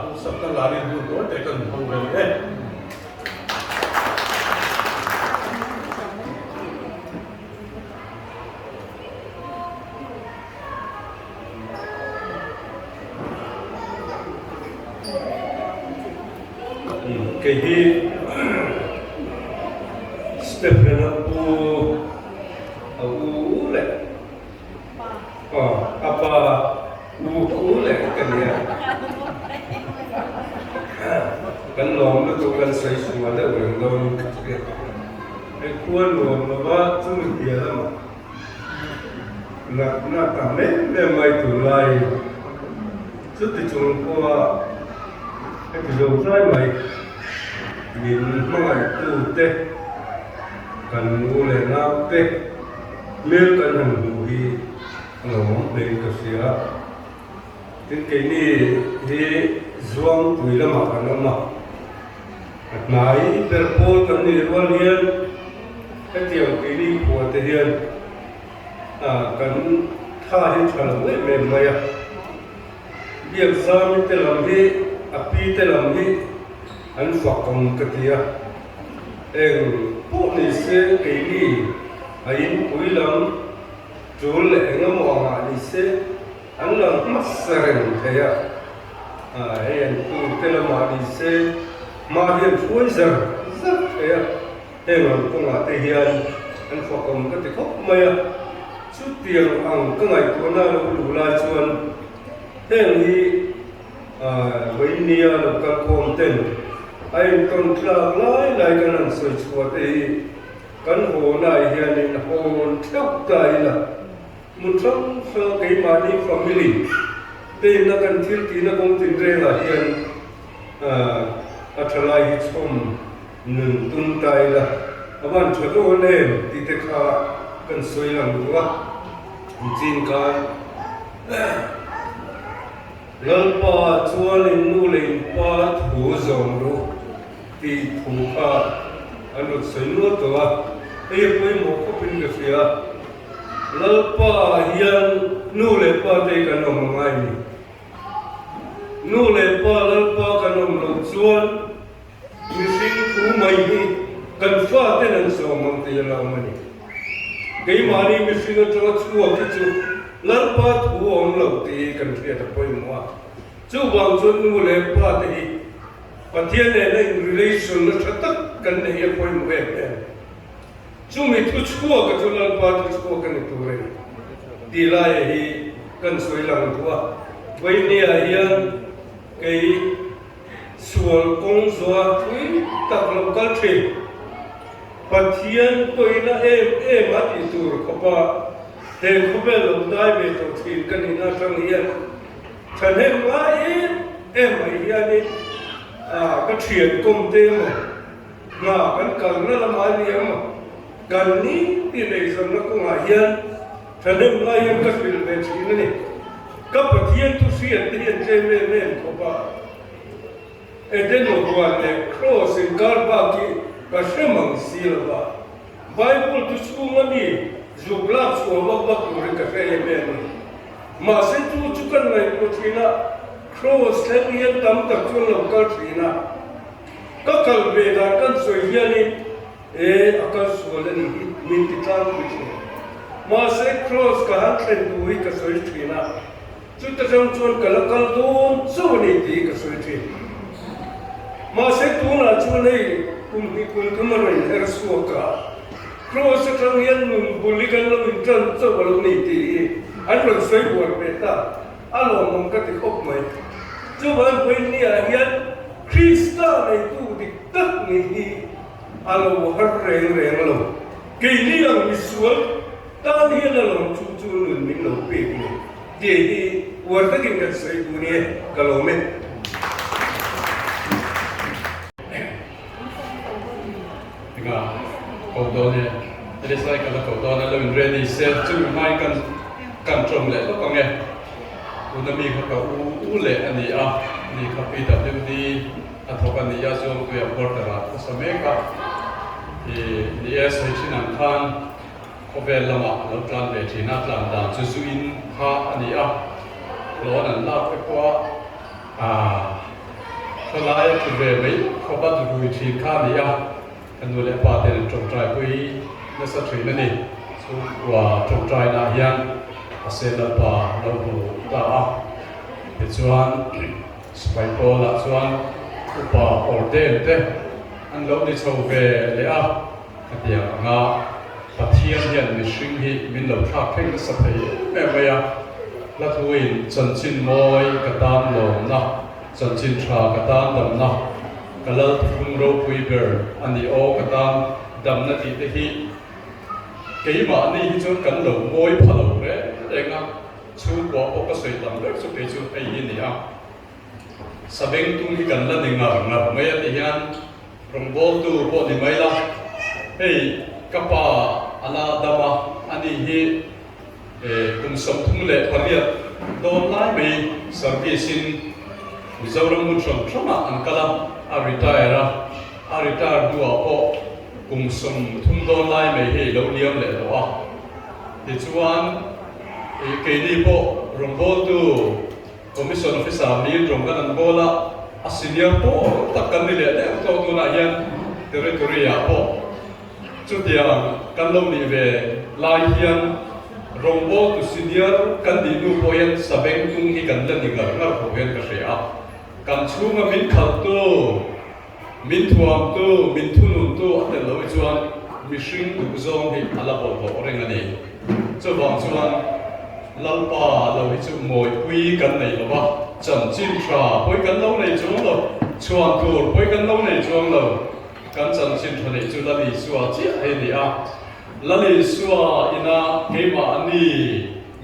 ดูสักตั้งหลาย年ดูđốiแต่cần không về đấy cái gì Stephen u lệ apa u lệ cái gì cái lòng nó tụ cái sấy xuống là ở đâu cái cuốn lòng nó va chung một kia lắm là cảm mến về mai tụ lại rất là chung qua cái dầu dai mày nhìn mong ảnh tu tê cần ngu lệ nào tê liêu cần hành hữu hi ngóng bên cà xía cái này thì doang tuổi là mặc nó mặc nãy Berpol cần đi luôn hiền cái tiểu cái đi của thể hiện cần tha hết cho lòng lệ mềm mày việc sao mình tự làm đi api tự làm đi anh phật công cái gì em bộ này sẽ cái đi anh quý lắm chủ lệ ngắm hoàng hạ đi sẽ anh làm mất seren thế em tu tự làm đi sẽ mà hiện phối giờ rất thế em làm công là thể hiện anh phật công cái gì khóc mày chút tiền ăn cái ngày của nó đủ lại chuan thế thì với nia là các con tên anh còn lại lại cái năng suy chuột thì cái hồ này hiện nay hồ theo cái là một trong số cái mà đi family tên là cần thiết thì nó cũng tin rằng là hiện trở lại trong nền tung tay là bạn cho tôi lên thì thế cả cần suy làm đúng không? Chính cái lần ba chua lên nu lên ba thủ dòng luôn thì thủ cả anh được suy nuốtตัวไอ้พวกมันก็เป็นกระเสียlần ba hiện nu lên ba đây cái nó ngay nu lên ba lần ba cái nó lột chuan mình sinh thủ mày đi cần phát tên anh sống mang tiền làm gì cái mà đi mình sinh ở chỗ chùa cái chỗ lần ba thủ ông lột thì cần phải tập quay mua chú bằng chuan nu lên ba thì và thiên này là relation nó rất tất cần này quay mua về chú mình thu chùa cái chỗ lần ba thu chùa cái này tu về đi lại thì cần suy lòng thua với nia hiện cái suol công zoa thui tak lo kal thri pathian toina em ati tur khopa te khobe lo dai be to thin kan ina sang hian than hem nga em ai hian ka thian kom te mo nga kan kal na lam ai ni mo kan ni ti nei sam na ko nga hian than hem nga hian ka fil be thin ni ka pathian tu sian ti hian je me khopa eden lo buat cross in garba ki kasemang silva bible tu school ni zuglap so babak uri ka fe ben ma se tu chukan nai ko thina cross len yen tam tak chun lo kal thina ka kal be da kan so yani akal so len min ti tan ku ma se cross ka han tlen tu hi ka so thina chu ta jam chun kal kal don so ni ti ka so thina mà sẽ tu là chú này cùng mà rồi er suaka cross trong hiện mình buli kan lo mình chân cho vào này thì anh rồi xoay buồn về ta alo mong cái thì khóc mày chú bạn bên này hiện Krista này tu thì tất này alo har reng lo kỳ ni lang visual ta hiện là lòng chú mình lo pe ni thì vừa tới cái xoay buồn này kalau men cầu đô này, thế sai cái cầu đô này là mình ready set chú mai cần trồng lệ có nghe, unami có cầu lệ anh đi đi copy tập đi thọc anh đi cho tôi apport ra, có sao mấy cái thì đi sai chỉ nằm khan, có về làm làm plan về thì nát làm đàn chú in ha anh đi lo nằm lao cái qua có lại thì về mấy có bắt được thì khan đi anh nuôi ba tên trồng trái với nó sẽ chuyển lên đi, và trồng trái là hiện sẽ là ba lâu ta để chuan spike là chuan ba order thế anh lâu đi châu về lấy cái tiền ngã phát hiện hiện mình sinh hi mình lâu khác cái nó sẽ thấy mẹ vậy là thôi chân chín môi cái tam lồng na chân chín trà cái tam đầm na cái lợn phun râu quỳ bờ anh đi ô cái tam đầm nó thì hi cái mà anh đi chỗ cần lồng môi phá lồng đấy để ngắm chú quả ô cái sợi đầm đấy chú cái chú ấy gì sa beng tung hi cần là đi ngờ mấy anh đi hiện rong bol tu bol đi mấy la hey kapa ala dama anh đi hi cùng sống thung lệ phát hiện đồn lại bị service in Mizoram muncul cuma angkala retire aritar dua po cùng sum thum don lai mai hi lo liam le lo a ti chuan ke ni po rombol tu commission officer ni rom kan an bola a senior po takkan ni le de to tu na hian territory a po chu dia kan lo ni ve lai hian rombol tu senior kan di nu po hian sabeng tung hi kan lan ni ngar ngar po hian ka hria kan chunga min khal tu min thuam tu min thunun tu atel lo chuan mihring tu zong hi ala bol bo reng ani chu wang chuan lalpa lo hi chu moi pui kan nei lo ba chan chin thra poi kan lo nei chuang lo chuan tur poi kan lo nei chuang lo kan chan chin thra nei chu la li suwa chi ai ni a la li suwa ina ke ma ani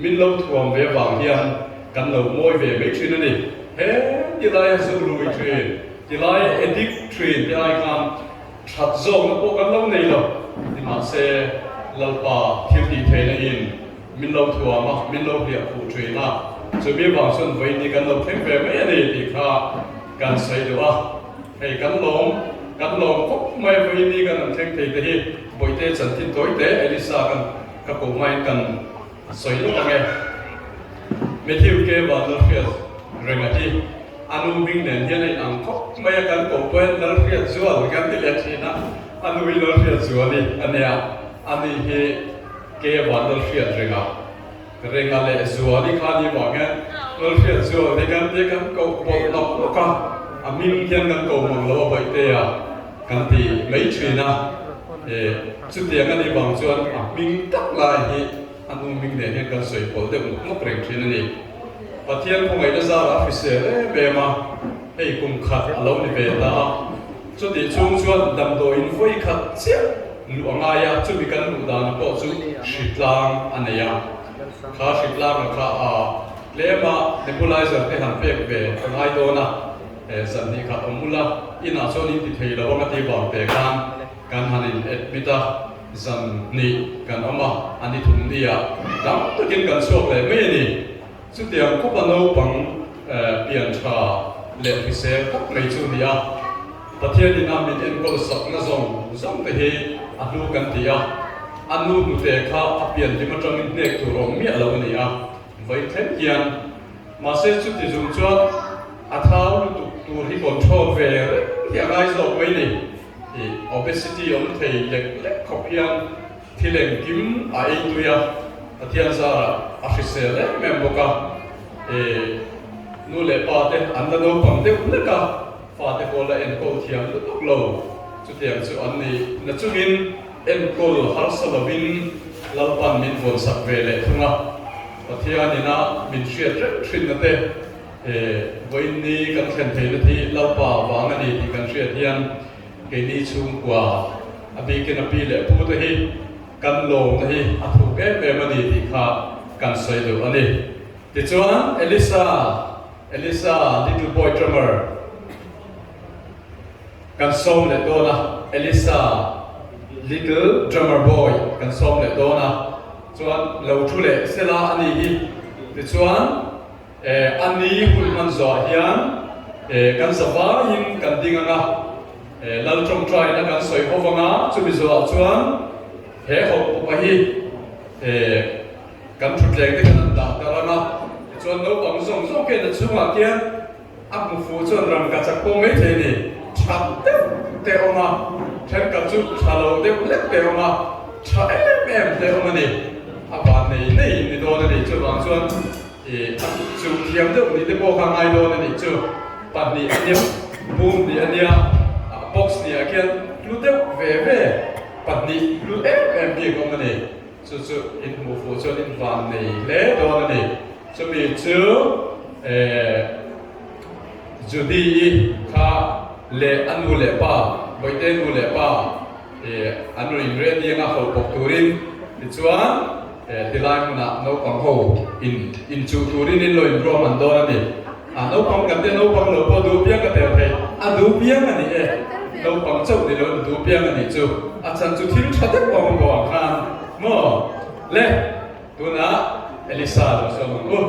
min lo thuam ve wang hian kan lo moi ve me thin ani he ti lai su lui thin ti lai edik thin ti lai kan that zong na po kan lo nei lo ti ma se lalpa thil ti thein in min lo thuam a min lo hlia khu thin a chu mi wang sun voi ni kan lo thleng ve me ani ti kha kan sai do a hei kan lom khop mai voi ni kan thleng thei te hi boi te chan tin toi te elisa kan ka ko mai kan soi lo ka nge Matthew ke ba lo khia rengati anu bing nen hian ai ang khop mai kan ko pen lo khia zual kan ti le thina anu wi lo khia zuali ania ani he ke ba lo khia renga le zuali khani wa nge lo khia zual de kan ko po no ka amin hian kan ko mang lo bai te ya kan ti mai thina chu tiang ani bang chuan ming tak lai hi anu ming ne hian kan soi pol de mo preng thina ni pathian ko ngai da za officer be ma hei kum khat alo ni be ta chu ti chung chuan dam do in foi khat chia lu anga ya chu bi kan lu da na ko chu shitlang anaya kha shitlang kha a lema nebulizer te han pek be ngai do na san ni kha omula ina chon in ti thei lo ma ti bang te kan hanin admita zan ni kan ama ani thum ni ya dam takin kan sok le me ni chu tiang ko pa no pang pian tha le fi se kap mai chu ni ya pathian ni nam min en ko sak na zong te hi anu kan ti ya anu nu te kha apian ti ma tang in nek tu rom mi alo ni ya vai them kian ma se chu ti zum chuan a thau tu hi control ve ya ngai zo mai ni obesity on thei lek khopian thileng kim ai tu ya athian sa officer le memboka nu le pa te an no pam te le ka fa te ko la en ko thiam lu tok lo chu tiang chu an ni na chu min en ko har salavin lalpan min von sak ve le thunga athian ina min shia trin na te voi ni kan khen thei na thi lalpa wang ani ti kan shia thian ke ni chung kwa abi ke na pi le pu te hi kan lo te hi a thu ke pe ma ni ti kha kan sai do ani ti chuan Elisa little boy drummer kan som le do na Elisa little drummer boy kan som le do na chuan lo thu le sela ani hi ti chuan ani hul man zo hian kan zawa in kan dinganga lal trong trai na kan soi ovanga chu bi zo chuan he ho pa hi kan thut leng te kan da darana chuan no bang zong ke na chunga kian ap mu fu chuan ram ka chak po mai the ni thap te oma then ka chu thalo te lek te oma tha em te oma ni apa nei ni do na ni chu bang chuan chu thiam de ni te po khang ai do na ni chu pat ni ania boom ni ania box ni akian lu te ve pat ni lu em bi ko mani chu in mu fu chuan in van nei le do na ni chu mi chu judi kha le anu le pa boite nu le pa anu in re ni nga ho pok turin ti chuan tilai na no pang ho in chu turin in lo in ro man do na ni no pang kan te no pang lo po du piang ka te thei a du piang ani no pang chau ni lo du piang ani chu a chan chu thil tha te pang go khan mo le tu na Elisa lo so mo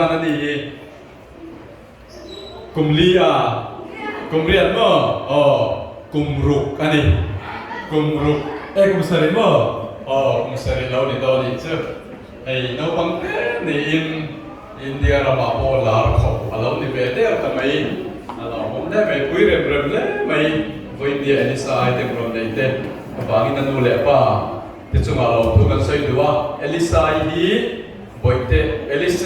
กันนั่นนี่กุมลีอากุมเรียนมั้งกุมรุกอันนี้กุมรุกกุมสริมั้งกุมสริเรานี่ตอนนี้เจ้าน้องบังเอิญนี่อินเดียเรามาโอลาร์เขาเรานี่เบเดอร์ทำไมเราผมได้ไปคุยเรื่องเลยไม่อินเดียนี่สายเต็มร้อนเลยเต้บางทีนั่นนู่นเลยป่ะที่จุงเราทุกคนใส่ดูว่าเอลิซาฮีบ่อยเตเอลิซ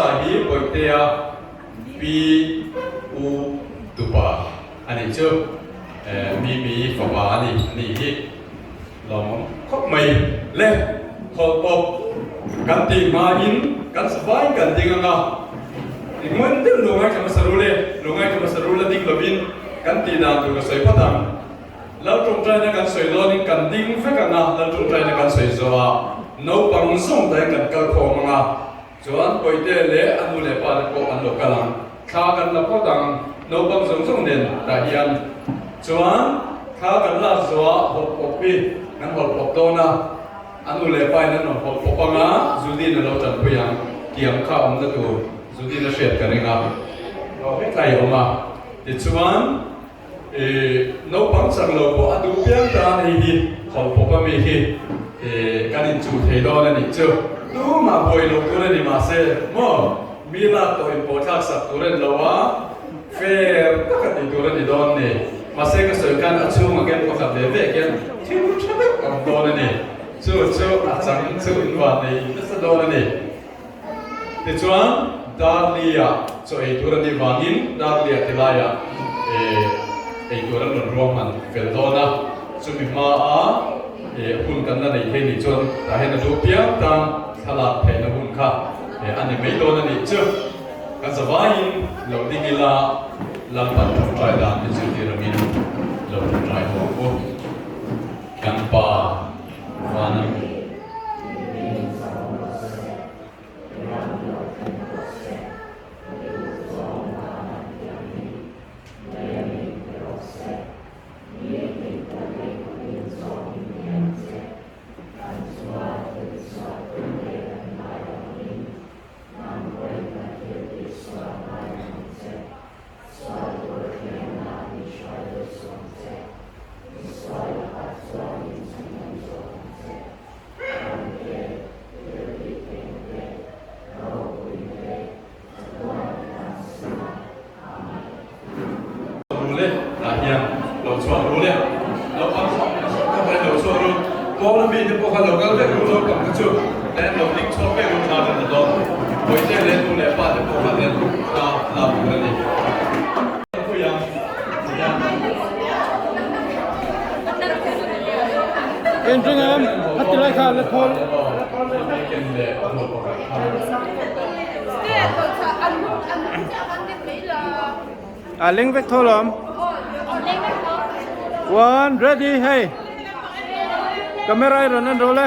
าฮีบ่อยเตะปีอูตุปาอันนี้เจ้ามีฝักว่านี่ที่เราคบไม่เล่ขอปบกันตีมาอินกันสบายกันจริงอ่ะเหมือนเดิมลงให้จะมาสรุปเลยดิ้งลบินกันตีนานตัวก็ใส่พัดแล้วตรงใจในการใส่ล้อนี่กันดิ้งเฟกันนะแล้วตรงใจในการใส่จัวน้องปังส่งได้กันก็คงอ่ะจวนไปเตะเละอันนู้นเละปาร์กอันลูกกำลังข้ากันละพอดังน้องปังส่งเด่นแต่ยันจวนข้ากันละจัวหกปปีงั้นหกปโตนะอันนู้นเละไปนั่นหกปปังอ่ะจุดนี้เราจะพยายามเกี่ยมข้าวมันตัวจุดนี้เราเสียดกันเองอ่ะเราไม่ไกลออกมาแต่จวนน้องปังสั่งเราบอกดูเพียงตาในที่หกปมีที่การอินจูเทดอนนี่เจ้าดูมาบ่อยลงตัวนี่มาเซ่มั่วมีลาตัวอินโพทักสักตัวเรนเราว่าเฟร์ก็กันตัวเรนนี่ดอนนี่มาเซ่ก็สวยกันชูมาเก็บก็ขับเด็กกันที่รู้ชัดกับดอนนี่เจ้าอาจารย์เจ้าอินวันนี่นั่นสะดอนนี่แต่ชวนดาร์ลียาเจ้าตัวเรนนี่วางินดาร์ลียาที่ลายตัวเรนรวมมันเฟลดอนะสุมิมาหุ่นกันนั่นเองนี่จนแต่เห็นดูเพียงตามตลาดเห็นหุ่นค่ะอันนี้ไม่โดนนี่เจ้ากันสบายเราดิ้งละลำพัดทุกใจด่านที่สุดที่เรามีเราทุกใจหัวกูกันป่าวันเราชวนรู้เนี่ยเราเอาสองเราชวนรู้ตัวเรามีแต่พวกเราก็เล่นรู้เรากับกระชุบและเราดิ้งชอบไปรู้ทางกันตลอดโดยที่เล่นรู้เนี่ยป้าแต่พวกเราเล่นเราดูกันนี่ตัวอย่างEntringan, hati lagi lekol. Link vek tholom. One, ready, hey. Kamera iron roll.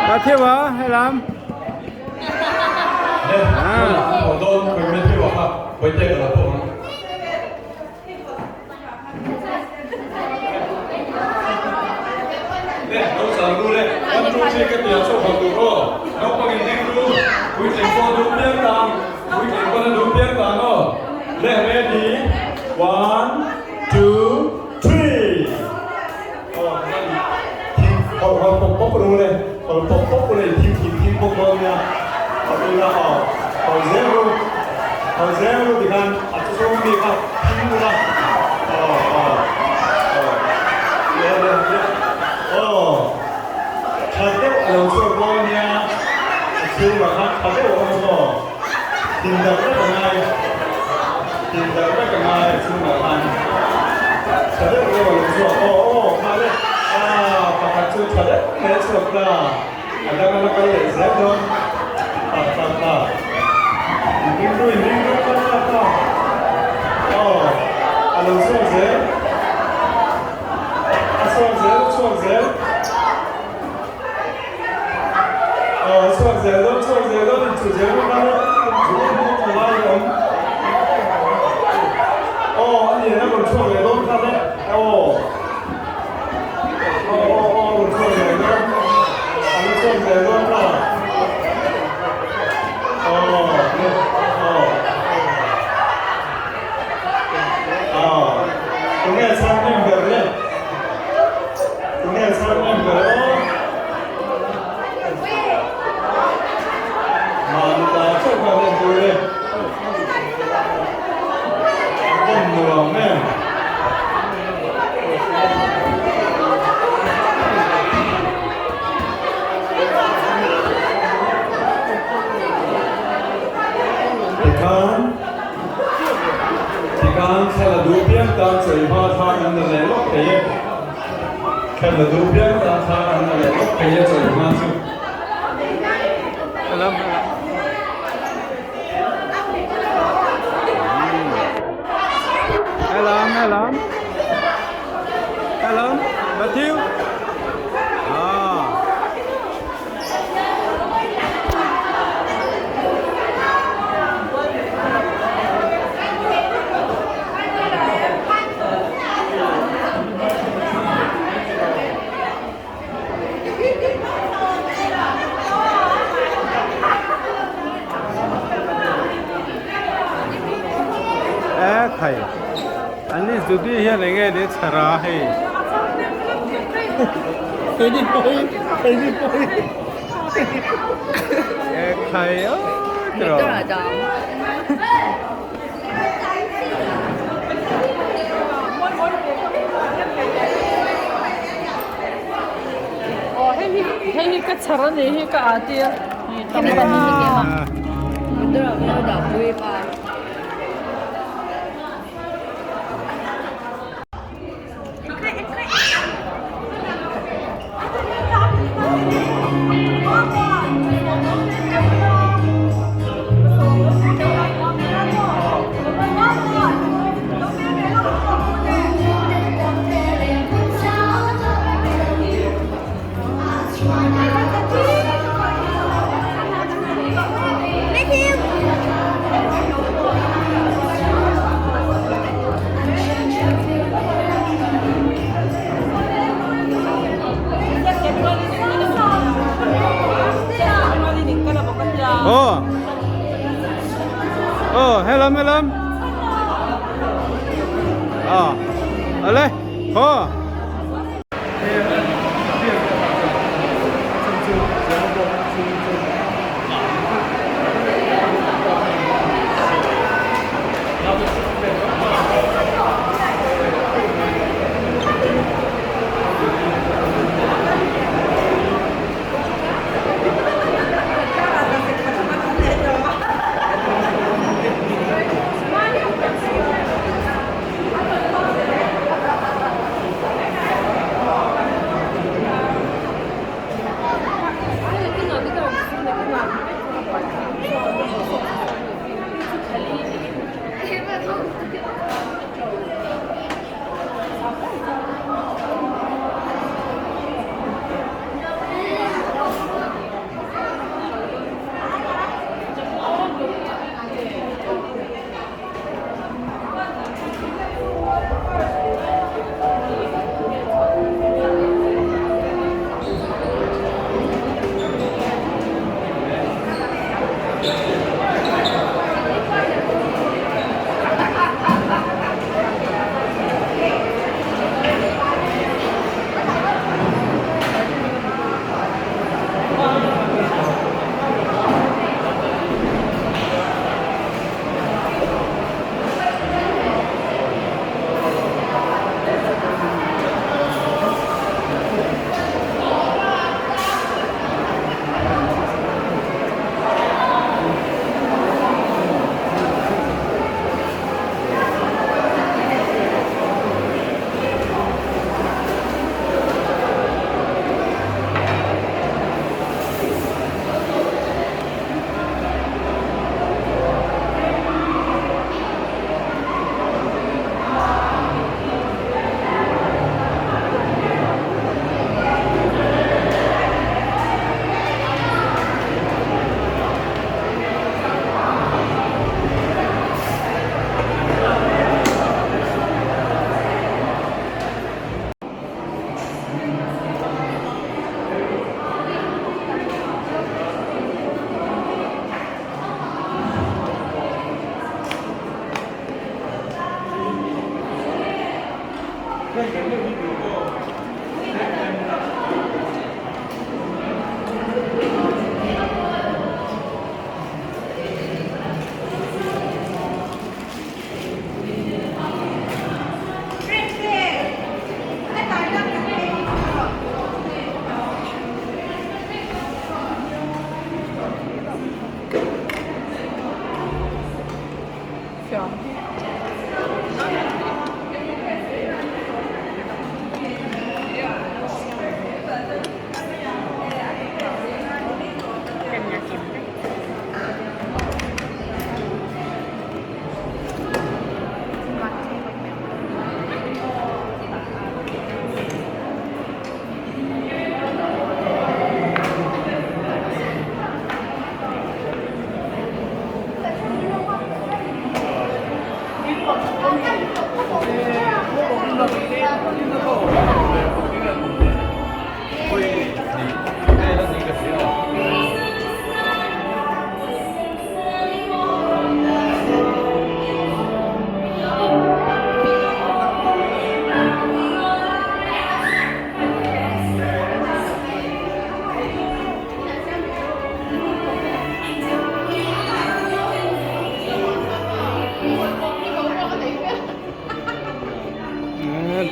Kathewa, hey lam. ผมโดนเป็นไม่ที่บอกว่าไว้เจอกับพวกนั้นเนี่ยเราสั่งรู้เลยวันรุ่งเช้าก็เดี๋ยวโชว์ความดูก็เราไปกินดิ้งรู้คุยเสียงคนดูเพียงต่างคุยเสียงคนดูเพียงต่างก็เล่นเล่นดี one two three ผมรู้เลยผมเลยทีมพวกเราเนี่ยAlhamdulillah, zero dengan atau mereka timurlah. Kadang orang semuanya semua kadang orang semua tindak kenal semua kan. Kadang orang semua kadang pakai tu kadang mereka pernah ada mana kali zero Minggu kata. Alors sozer. Sozer. Sozer. sao em có mà ta chắc là lên rồi đấy không mùa mẹ thì con khai là đủ biến ta chơi hoa thang anh là lấy lốc thế khai là đủ biến ta thang anh là lấy lốc thế chơi hoa chứ hello hello hello hello Matthew thầy anh ấy dù đi hiện nay để trả ra hay thầy đi bơi thầy ơi rồi Hei ka charan hei ka atia tamra Mudra mau dah boleh pak. hello hello allez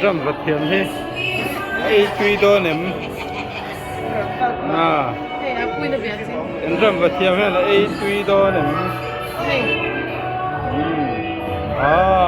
drum vật thiam hi ai tui do nem à Hey, aku ini biasa. drum vật thiam hi là ai tui do nem à